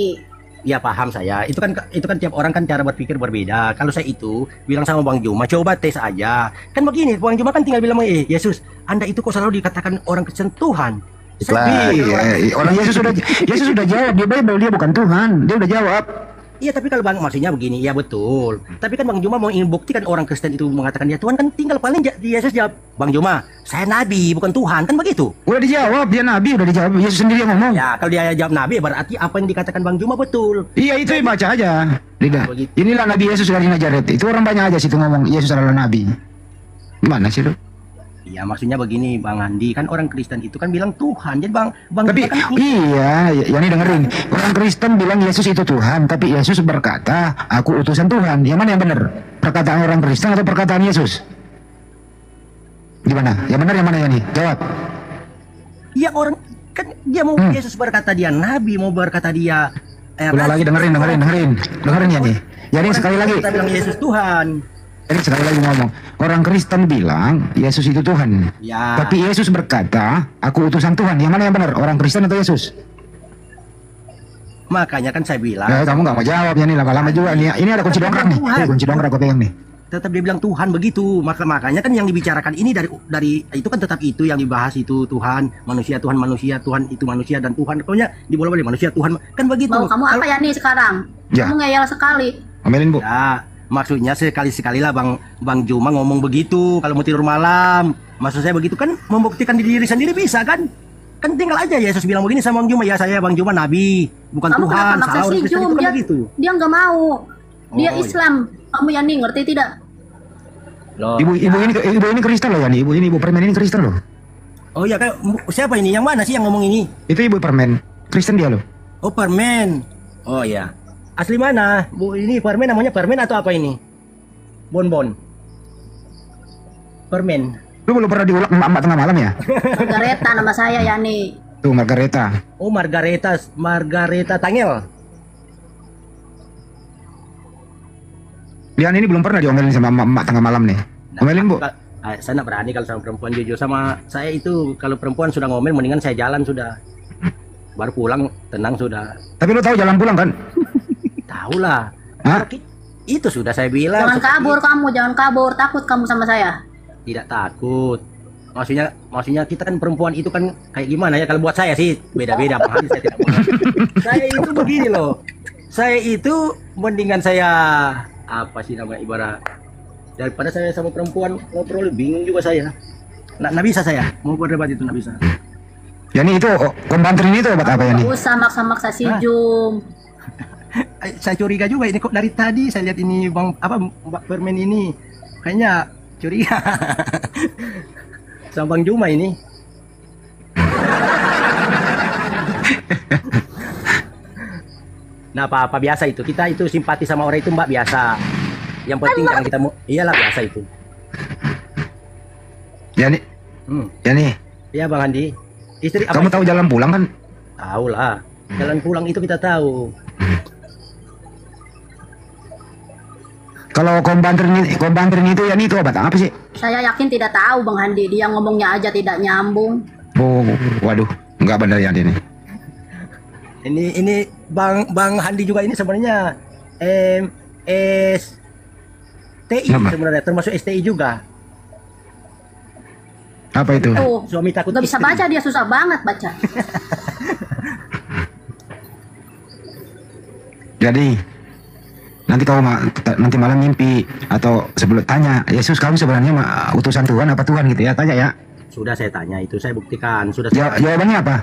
ya paham saya. Itu kan tiap orang kan cara berpikir berbeda. Kalau saya itu bilang sama Bang Juma, coba tes aja. Kan begini, Bang Juma kan tinggal bilang, Yesus, Anda itu kok selalu dikatakan orang Kristen Tuhan. Lah, Orang Yesus sudah jawab di Bible, dia bukan Tuhan. Dia udah jawab. Iya, tapi kalau Bang maksudnya begini, ya betul. Tapi kan Bang Juma mau ingin buktikan orang Kristen itu mengatakan dia Tuhan, kan tinggal paling Yesus jawab, Bang Juma, saya nabi bukan Tuhan, kan begitu. Udah dijawab, dia nabi, udah dijawab. Yesus sendiri yang ngomong. Ya, kalau dia jawab nabi berarti apa yang dikatakan Bang Juma betul. Iya, itu baca aja. Tidak. Begitu. Inilah Nabi Yesus dari Nazaret. Itu orang banyak aja situ ngomong Yesus adalah nabi. Gimana sih lu? Ya, maksudnya begini, Bang Andi, kan orang Kristen itu kan bilang Tuhan. Jadi Bang Tapi Juma kan iya, Yani dengerin. Orang Kristen bilang Yesus itu Tuhan, tapi Yesus berkata, aku utusan Tuhan. Yang mana yang benar? Perkataan orang Kristen atau perkataan Yesus? Gimana? Yang benar yang mana Yani? Jawab. iya orang kan dia mau Yesus berkata dia nabi, mau berkata dia Ulang lagi dengerin Yani. Yani sekali lagi. Kita bilang Yesus Tuhan. Jadi sekali lagi ngomong, orang Kristen bilang Yesus itu Tuhan. Ya. Tapi Yesus berkata, aku utusan Tuhan. Yang mana yang benar? Orang Kristen atau Yesus? Makanya kan saya bilang Kamu nggak mau jawab ya nih, lama-lama juga nih. Ini ada kunci dongkrak nih. Kunci dongkrak gue pegang nih. tetap dia bilang Tuhan begitu. Makanya kan yang dibicarakan ini dari itu kan tetap itu yang dibahas itu Tuhan, manusia, Tuhan itu manusia dan Tuhan. Pokoknya dibolak-balik manusia Tuhan kan begitu. Mau kamu apa ya nih sekarang? Ya. Kamu ngeyel sekali. Omelin Bu. Ya, maksudnya sekali-sekali lah Bang Juma ngomong begitu kalau mau tidur malam. Maksud saya begitu kan membuktikan di diri sendiri bisa kan? Kan tinggal aja Yesus bilang begini sama Bang Juma, ya saya Bang Juma nabi, bukan Kamu Tuhan. kenapa maksa Salah orang si Kristen Jum? itu kan Dia, begitu. dia nggak mau. Dia Oh, iya. Islam. Kamu Yani ngerti tidak? Loh, Ibu ini Kristen loh ya nih. Ibu permen ini Kristen loh. oh ya kan siapa ini? Yang mana sih yang ngomong ini? Itu ibu permen. Kristen dia loh. Oh permen. Oh ya. Asli mana? Bu ini permen namanya permen atau apa ini? Bonbon. Permen. Lu belum pernah diulek emak tengah malam ya? Margareta nama saya Yani. Tuh Margareta. Oh Margareta Tangel. Dia ini belum pernah diomelin sama emak tengah malam nih. Omelin Bu. Saya nggak berani kalau sama perempuan, jujur sama saya itu kalau perempuan sudah ngomel mendingan saya jalan sudah. Baru pulang tenang sudah. Tapi lu tahu jalan pulang kan? Tahu lah. Hah? Itu sudah saya bilang. Jangan seperti kabur kamu, jangan kabur. Takut kamu sama saya. Tidak takut. Maksudnya kita kan perempuan itu kan kayak gimana ya, kalau buat saya sih beda-beda Pak Hadi, saya tidak mau. Saya itu begini loh. Saya itu mendingan saya apa sih namanya ibarat daripada saya sama perempuan ngobrol bingung juga saya. Nggak bisa saya mau berdebat itu nggak bisa. Yani itu kombantrin itu obat apa ya nih? Gak usah maksa-maksa si Hah? Jum. Saya curiga juga ini kok dari tadi saya lihat ini Mbak permen ini kayaknya curiga sama Bang Juma ini. Nah apa biasa itu, kita itu simpati sama orang itu Mbak, biasa. Yang penting jangan kita mau, iyalah biasa itu. Yani, Yani, Iya Bang Andi. Istri kamu tahu jalan pulang kan? Tahu lah. Jalan pulang itu kita tahu. Kalau kombantrin itu Yani itu obat apa sih? Saya yakin tidak tahu Bang Handi. Dia ngomongnya aja tidak nyambung. Oh, waduh, nggak benar Yani ini. Ini Bang Handi juga ini sebenarnya STI Apa? sebenarnya, termasuk STI juga. Apa itu? Tuh, Suami takut nggak bisa istri. baca, dia susah banget baca. Jadi nanti nanti malam mimpi atau sebelum tanya Yesus, kamu sebenarnya utusan Tuhan apa Tuhan gitu ya, tanya ya. Sudah saya tanya itu, saya buktikan. Sudah saya, Jawabannya apa?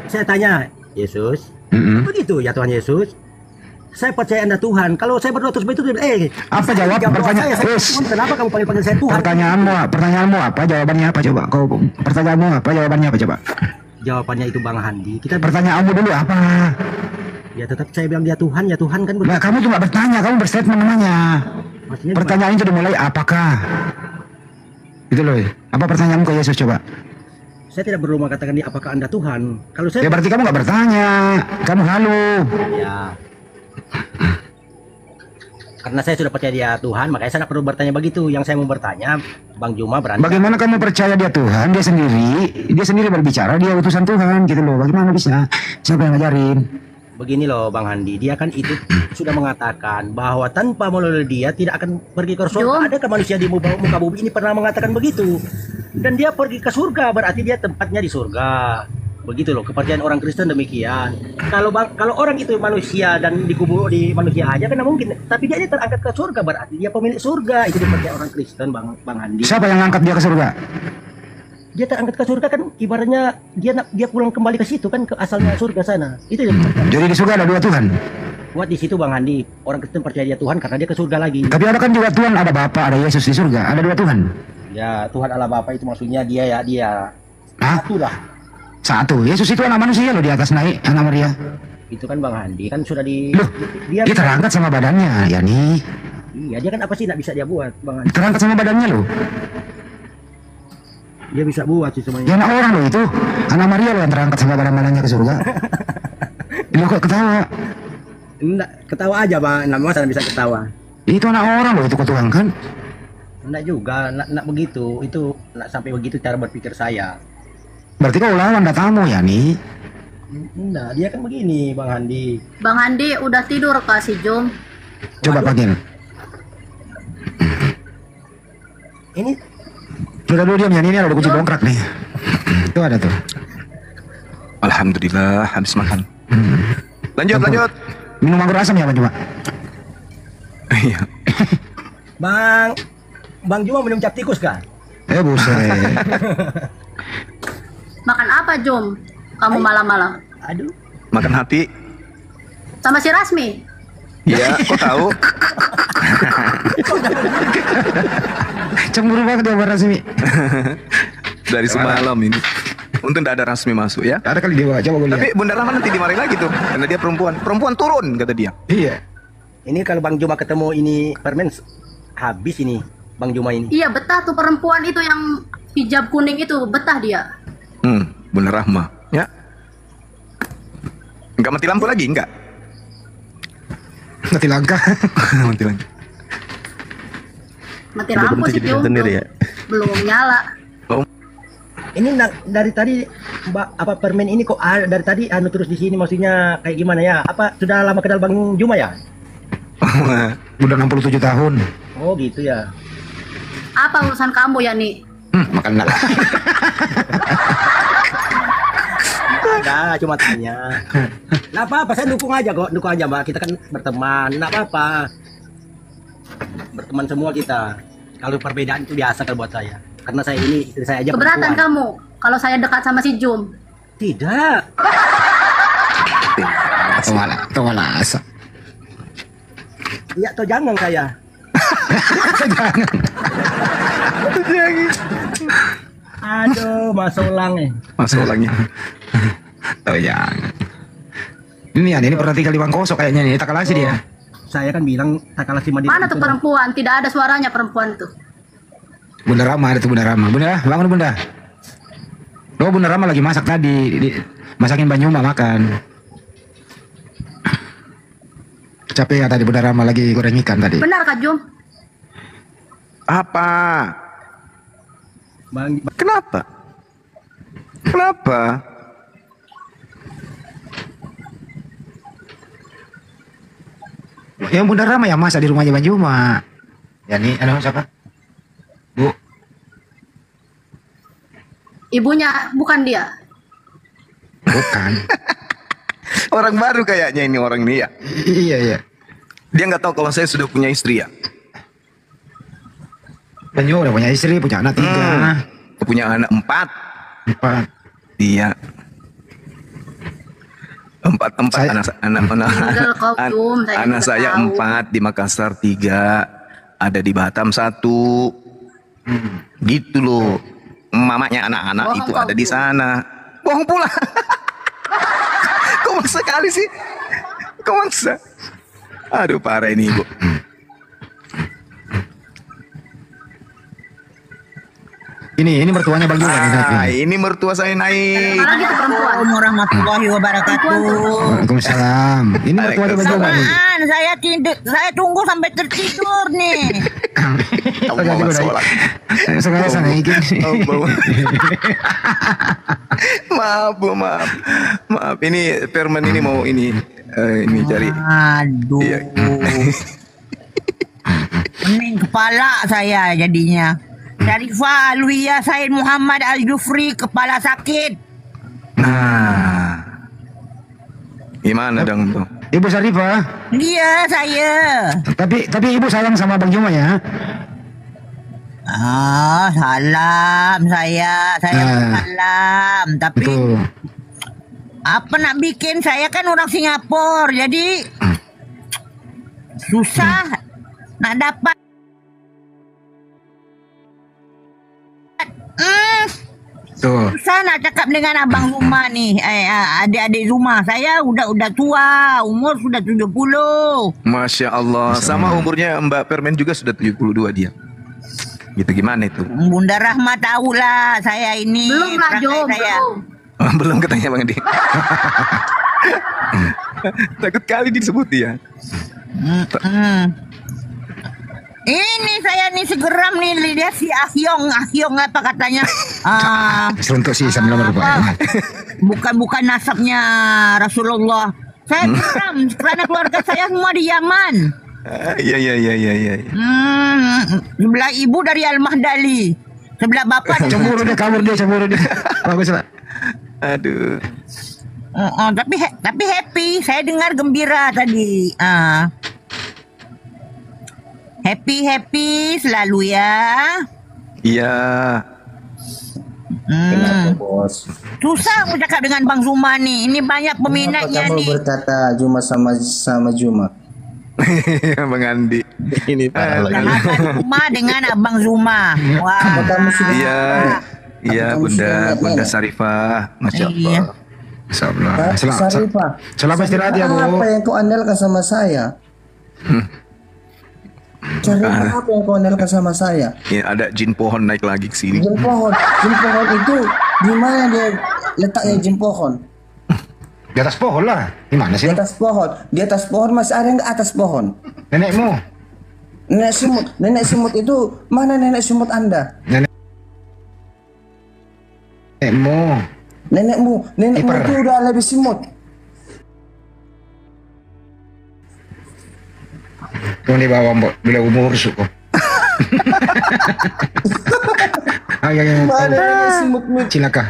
saya tanya, Yesus, Mm-mm. begitu ya Tuhan Yesus. Saya percaya Anda Tuhan. Kalau saya berdoa terus begitu, Apa jawab doa pertanyaan? saya, Wes. Tuhan, kenapa kamu panggil saya Tuhan? Pertanyaanmu apa? Jawabannya apa coba? Pertanyaanmu apa? Jawabannya apa coba? Jawabannya itu Bang Handi. Kita Pertanyaanmu dulu apa? ya tetap saya bilang dia Tuhan, ya Tuhan kan begitu. Nah, kamu cuma bertanya, kamu berstatement namanya. Maksudnya Pertanyaan itu dimulai apakah? Gitu loh. Apa pertanyaanmu ke Yesus coba? saya tidak perlu mengatakan dia apakah Anda Tuhan. Kalau saya Ya berarti kamu nggak bertanya, kamu halu. ya. Karena saya sudah percaya dia Tuhan, makanya saya tidak perlu bertanya begitu. Yang saya mau bertanya, Bang Juma berani. Bagaimana kamu percaya dia Tuhan? Dia sendiri berbicara, dia utusan Tuhan gitu loh. Bagaimana bisa? Siapa yang ngajarin? Begini loh Bang Handi, dia kan itu sudah mengatakan bahwa tanpa melalui dia tidak akan pergi ke surga. Adakah manusia di muka bumi ini pernah mengatakan begitu? Dan dia pergi ke surga, berarti dia tempatnya di surga. Begitu loh, kepercayaan orang Kristen demikian. Kalau orang itu manusia dan dikubur di manusia aja kan mungkin. Tapi dia terangkat ke surga, berarti dia pemilik surga. Itu dipercaya orang Kristen, Bang Handi. Siapa yang ngangkat dia ke surga? Dia terangkat ke surga kan ibaratnya dia pulang kembali ke situ kan, ke asalnya surga sana. Itu yang dipercaya. Jadi di surga ada dua Tuhan. Buat di situ Bang Handi, orang Kristen percaya dia Tuhan karena dia ke surga lagi. Tapi ada kan juga Tuhan, ada Bapa, ada Yesus di surga. Ada dua Tuhan. Ya, Tuhan Allah Bapa itu maksudnya dia. Hah? Satu lah. Satu. Yesus itu anak manusia loh, di atas naik anak Maria. Itu kan Bang Handi kan sudah di Loh, dia terangkat sama badannya, ya nih. Iya, dia kan apa sih tidak bisa dia buat, Bang Handi. Terangkat sama badannya loh. Dia bisa buat sih semuanya. Ya anak orang loh itu. Anak Maria loh yang terangkat sama badan-badannya ke surga. Loh kok ketawa? Enggak, ketawa aja Bang, namanya saya bisa ketawa. Itu anak orang loh itu ketuhan kan? Enggak juga, enggak begitu. Itu enggak sampai begitu cara berpikir saya. Berarti kau lawan datamu ya nih? Enggak, dia kan begini Bang Handi. Bang Handi udah tidur kah si Jum? Coba panggil. Ini Kita dulu diam ya, ini ada kunci dongkrak nih. Itu ada tuh. Alhamdulillah habis makan. Lanjut. Minum anggur asam ya Pak Juma? Iya. Bang Juma minum cap tikus kah? Buset. Makan apa Jum? Kamu malam-malam? Aduh. Makan hati. Sama si Rasmi? Iya, kok tahu? Cemburu banget ya Pak Rasmi. Dari semalam ini. Untung tidak ada Rasmi masuk ya. Ada kali dia, coba gue lihat. Tapi Bunda Rahma nanti dimarahin lagi tuh, karena dia perempuan. Perempuan turun kata dia. Iya. Ini kalau Bang Juma ketemu ini permen habis ini Bang Juma ini. Iya betah tuh perempuan itu yang hijab kuning itu, betah dia. Bunda Rahma ya. Enggak mati lampu lagi, enggak? Mati langkah. Mati lampu. Mati lampu sih Jum, sendiri ya. belum nyala. Ini dari tadi Mbak apa permen ini kok dari tadi terus di sini maksudnya kayak gimana ya? Apa sudah lama kenal Bang Juma ya? Udah 67 tahun. Oh gitu ya. Apa urusan kamu ya nih? Makan enggak lah. Ada, cuma tanya. Nggak apa-apa, saya dukung aja kok, dukung aja Mbak. Kita kan berteman, nggak apa-apa. Berteman semua kita. Kalau perbedaan itu biasa kalau buat saya. Karena saya ini istri saya aja Keberatan perempuan. kamu kalau saya dekat sama si Jum? Tidak. Tolak asa. Iya atau jangan saya. Aduh, masuk ulang nih. Masuk ulangnya. Oh jangan. Ini pernah tinggal di Bangkosok kayaknya nih, tak kalah sih dia. Saya kan bilang tak kalah si Madinah. Mana tuh perempuan? Tidak ada suaranya perempuan tuh. Bunda Rama ada tuh Bunda Rama. Bunda, bangun Bunda. Oh Bunda Rama lagi masak tadi, masakin Banyuma makan. Capek ya tadi Bunda Rama lagi goreng ikan tadi. Benar kah Jum? Apa? Bang, Kenapa? Kenapa? Yang Bunda Rama yang masak di rumahnya Banyuma. Ya nih, ada siapa? Bu. Ibunya bukan dia. Bukan. Orang baru kayaknya ini orang ini ya. Iya. Dia nggak tahu kalau saya sudah punya istri ya. Banyuma udah punya istri, punya anak 3. Punya anak 4. 4. Iya. 4 Saya- anak Tinggal kau, Jum, saya anak juga saya tahu. 4 di Makassar 3, ada di Batam 1. Gitu loh. Mamanya anak-anak Bohong itu kau, ada di Jum. sana. Bohong pula. Kok maksa kali sih? Kok maksa? Aduh parah ini ibu. Ini mertuanya Bang Juma nih naik Ah, nih. ini mertua saya naik. Mana gitu perempuan? Assalamualaikum warahmatullahi wabarakatuh. Waalaikumsalam. Ini mertuanya Bang Juma nih. Apaan? Saya tunggu sampai tertidur nih. Kamu mau sholat. Sengaja saya naikin. Oh, bau. Maaf Bu, maaf. Maaf, ini Permen ini mau ini cari. Aduh. Iya. Pening kepala saya jadinya. Syarifah Alwiya Said Muhammad Al-Jufri, kepala sakit. Nah. Gimana dong tuh? Ibu Sarifah. Iya, saya. Tapi ibu sayang sama Bang Juma ya. Salam saya Ah. salam. Tapi Betul. apa nak bikin, saya kan orang Singapura, jadi susah nak dapat. Tuh. Susah nak cakap dengan abang rumah nih, adik-adik rumah. Saya udah tua, umur sudah 70. Masya Allah. Sama umurnya Mbak Permen juga sudah 72 dia. Gitu gimana itu? Bunda Rahma tahulah saya ini. Belum lah Jo, perangai saya. belum. Oh, belum katanya Bang Edi. Takut kali disebut dia. Ini saya nih segeram nih lihat si Ahyong apa katanya? Seruntuk sih sambil berubah. Bukan nasabnya Rasulullah. Saya geram karena keluarga saya semua di Yaman. Iya. Sebelah ibu dari Al-Mahdali, sebelah bapak. Cemburu dia, kabur dia, cemburu dia. Bagus lah. Aduh. Tapi happy. Saya dengar gembira tadi. Happy selalu ya. Iya. Bos? Susah aku cakap dengan Bang Zuma nih. Ini banyak peminatnya Kamu nih. berkata Juma sama Juma. Bang Andi. Ini parah lagi. Sahabat Zuma dengan Abang Zuma. Wah. Kamu sudah Iya, Bunda Sarifah. Masya Iya. Allah. Insyaallah. Sarifah. Selamat istirahat ya, Bu. Apa yang kau andalkan sama saya? Sarifah, apa yang kau andalkan sama saya? Ini ada jin pohon naik lagi ke sini. Jin pohon itu di mana dia letaknya jin pohon? Di atas pohon lah. Di mana sih? Di atas pohon masih ada yang di atas pohon. Nenekmu. Nenek semut itu mana nenek semut Anda? Nenekmu. Nenekmu Ipar. itu udah lebih semut. Tuh di bawah, Mbok. Bila umur suku. Yang Mana nenek semutmu? Cilaka.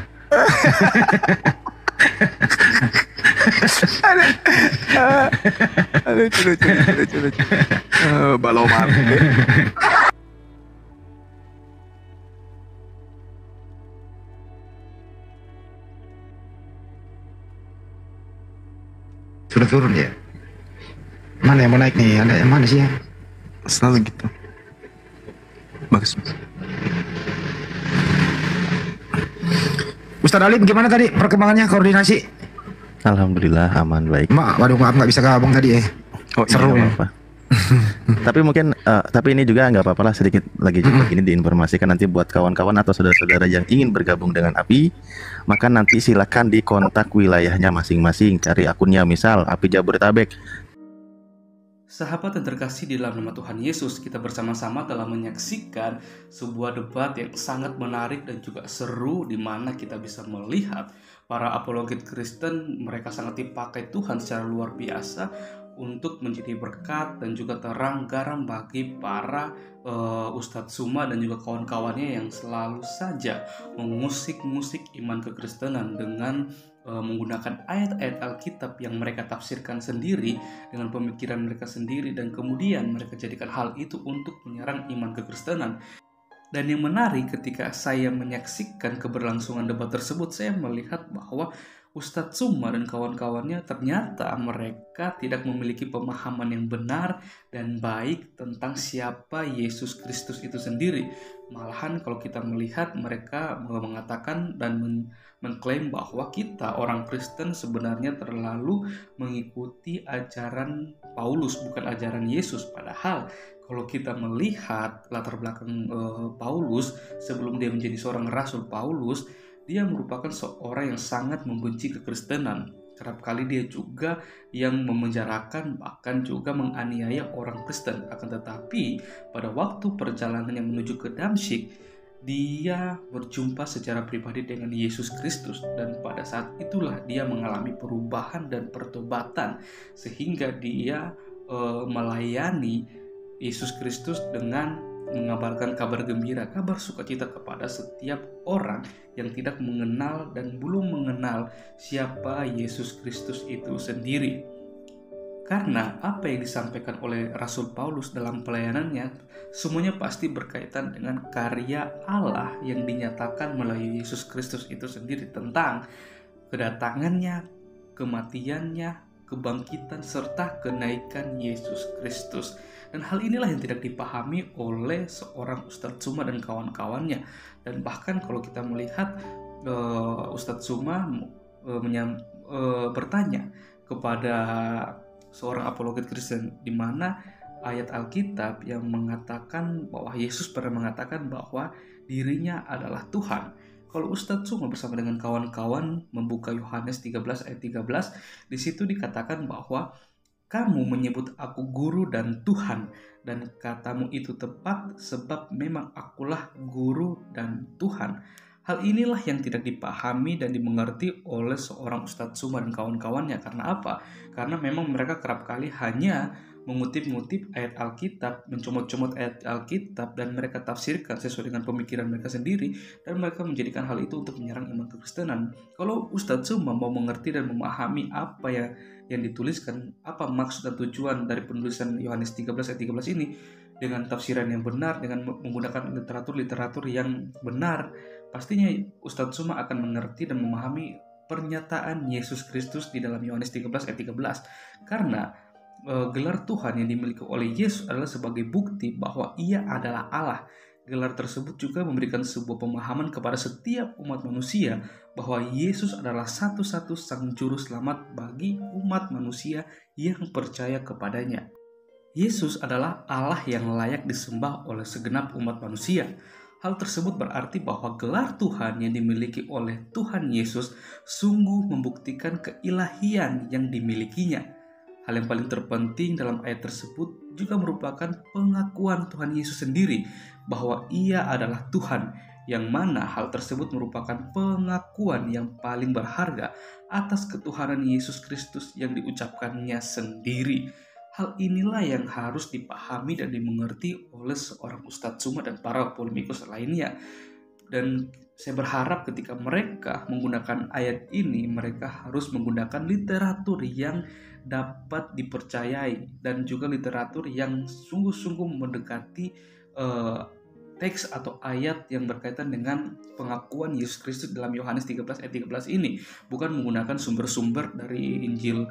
Aduh, lucu. Baloman. Sudah turun ya. Mana yang mau naik nih? Ada yang mana sih ya? Selalu gitu. Bagus. Ustadz Alim gimana tadi perkembangannya koordinasi? Alhamdulillah aman baik. Waduh maaf nggak bisa gabung tadi ya. Oh, Seru iya, ya. Apa? Tapi mungkin tapi ini juga nggak apa-apa lah sedikit lagi juga ini diinformasikan nanti buat kawan-kawan atau saudara-saudara yang ingin bergabung dengan API, maka nanti silakan di kontak wilayahnya masing-masing, cari akunnya misal API Jabodetabek. Sahabat yang terkasih di dalam nama Tuhan Yesus, kita bersama-sama telah menyaksikan sebuah debat yang sangat menarik dan juga seru, di mana kita bisa melihat para apologet Kristen, mereka sangat dipakai Tuhan secara luar biasa untuk menjadi berkat dan juga terang garam bagi para Ustadz Zuma dan juga kawan-kawannya yang selalu saja mengusik-musik iman kekristenan dengan menggunakan ayat-ayat Alkitab yang mereka tafsirkan sendiri dengan pemikiran mereka sendiri, dan kemudian mereka jadikan hal itu untuk menyerang iman kekristenan. Dan yang menarik ketika saya menyaksikan keberlangsungan debat tersebut, saya melihat bahwa Ustadz Suma dan kawan-kawannya ternyata mereka tidak memiliki pemahaman yang benar dan baik tentang siapa Yesus Kristus itu sendiri. Malahan kalau kita melihat, mereka mengatakan dan mengklaim bahwa kita orang Kristen sebenarnya terlalu mengikuti ajaran Paulus, bukan ajaran Yesus. Padahal kalau kita melihat latar belakang Paulus sebelum dia menjadi seorang rasul, Paulus dia merupakan seorang yang sangat membenci kekristenan. Kerap kali dia juga yang memenjarakan, bahkan juga menganiaya orang Kristen. Akan tetapi pada waktu perjalanannya menuju ke Damsyik, dia berjumpa secara pribadi dengan Yesus Kristus, dan pada saat itulah dia mengalami perubahan dan pertobatan, sehingga dia melayani Yesus Kristus dengan mengabarkan kabar gembira, kabar sukacita kepada setiap orang yang tidak mengenal dan belum mengenal siapa Yesus Kristus itu sendiri. Karena apa yang disampaikan oleh Rasul Paulus dalam pelayanannya semuanya pasti berkaitan dengan karya Allah yang dinyatakan melalui Yesus Kristus itu sendiri, tentang kedatangannya, kematiannya, kebangkitan, serta kenaikan Yesus Kristus. Dan hal inilah yang tidak dipahami oleh seorang Ustadz Suma dan kawan-kawannya. Dan bahkan kalau kita melihat Ustadz Suma bertanya kepada seorang apologet Kristen, di mana ayat Alkitab yang mengatakan bahwa Yesus pernah mengatakan bahwa dirinya adalah Tuhan. Kalau Ustadz Suma bersama dengan kawan-kawan membuka Yohanes 13 ayat 13, di situ dikatakan bahwa kamu menyebut aku guru dan Tuhan, dan katamu itu tepat sebab memang akulah guru dan Tuhan. Hal inilah yang tidak dipahami dan dimengerti oleh seorang Ustadz Suma dan kawan-kawannya. Karena apa? Karena memang mereka kerap kali hanya mengutip-ngutip ayat Alkitab, mencomot-comot ayat Alkitab, dan mereka tafsirkan sesuai dengan pemikiran mereka sendiri, dan mereka menjadikan hal itu untuk menyerang iman kekristenan. Kalau Ustadz Suma mau mengerti dan memahami apa yang dituliskan, apa maksud dan tujuan dari penulisan Yohanes 13 ayat 13 ini dengan tafsiran yang benar, dengan menggunakan literatur-literatur yang benar, pastinya Ustadz Suma akan mengerti dan memahami pernyataan Yesus Kristus di dalam Yohanes 13 ayat 13. Karena gelar Tuhan yang dimiliki oleh Yesus adalah sebagai bukti bahwa ia adalah Allah. Gelar tersebut juga memberikan sebuah pemahaman kepada setiap umat manusia bahwa Yesus adalah satu-satu sang juru selamat bagi umat manusia yang percaya kepadanya. Yesus adalah Allah yang layak disembah oleh segenap umat manusia. Hal tersebut berarti bahwa gelar Tuhan yang dimiliki oleh Tuhan Yesus sungguh membuktikan keilahian yang dimilikinya. Hal yang paling terpenting dalam ayat tersebut juga merupakan pengakuan Tuhan Yesus sendiri bahwa ia adalah Tuhan, yang mana hal tersebut merupakan pengakuan yang paling berharga atas ketuhanan Yesus Kristus yang diucapkannya sendiri. Hal inilah yang harus dipahami dan dimengerti oleh seorang Ustadz Suma dan para polemikus lainnya. Dan saya berharap ketika mereka menggunakan ayat ini, mereka harus menggunakan literatur yang dapat dipercayai dan juga literatur yang sungguh-sungguh mendekati teks atau ayat yang berkaitan dengan pengakuan Yesus Kristus dalam Yohanes 13 ayat 13 ini, bukan menggunakan sumber-sumber dari Injil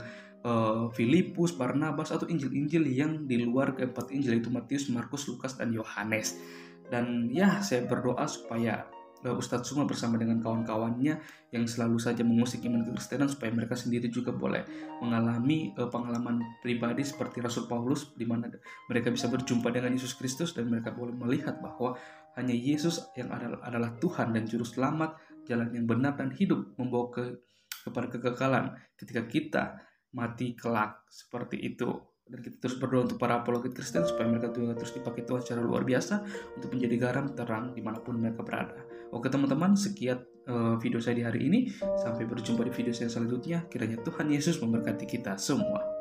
Filipus, Barnabas, atau Injil-Injil yang di luar keempat Injil, yaitu Matius, Markus, Lukas, dan Yohanes. Dan ya, saya berdoa supaya Ustadz Suma bersama dengan kawan-kawannya yang selalu saja mengusik iman kekristenan, supaya mereka sendiri juga boleh mengalami pengalaman pribadi seperti Rasul Paulus, di mana mereka bisa berjumpa dengan Yesus Kristus dan mereka boleh melihat bahwa hanya Yesus yang adalah Tuhan dan Juru Selamat, jalan yang benar dan hidup, membawa kepada kekekalan ketika kita mati kelak, seperti itu. Dan kita terus berdoa untuk para apologet Kristen supaya mereka juga terus dipakai Tuhan secara luar biasa untuk menjadi garam terang dimanapun mereka berada. Oke teman-teman, sekian video saya di hari ini. Sampai berjumpa di video saya selanjutnya. Kiranya Tuhan Yesus memberkati kita semua.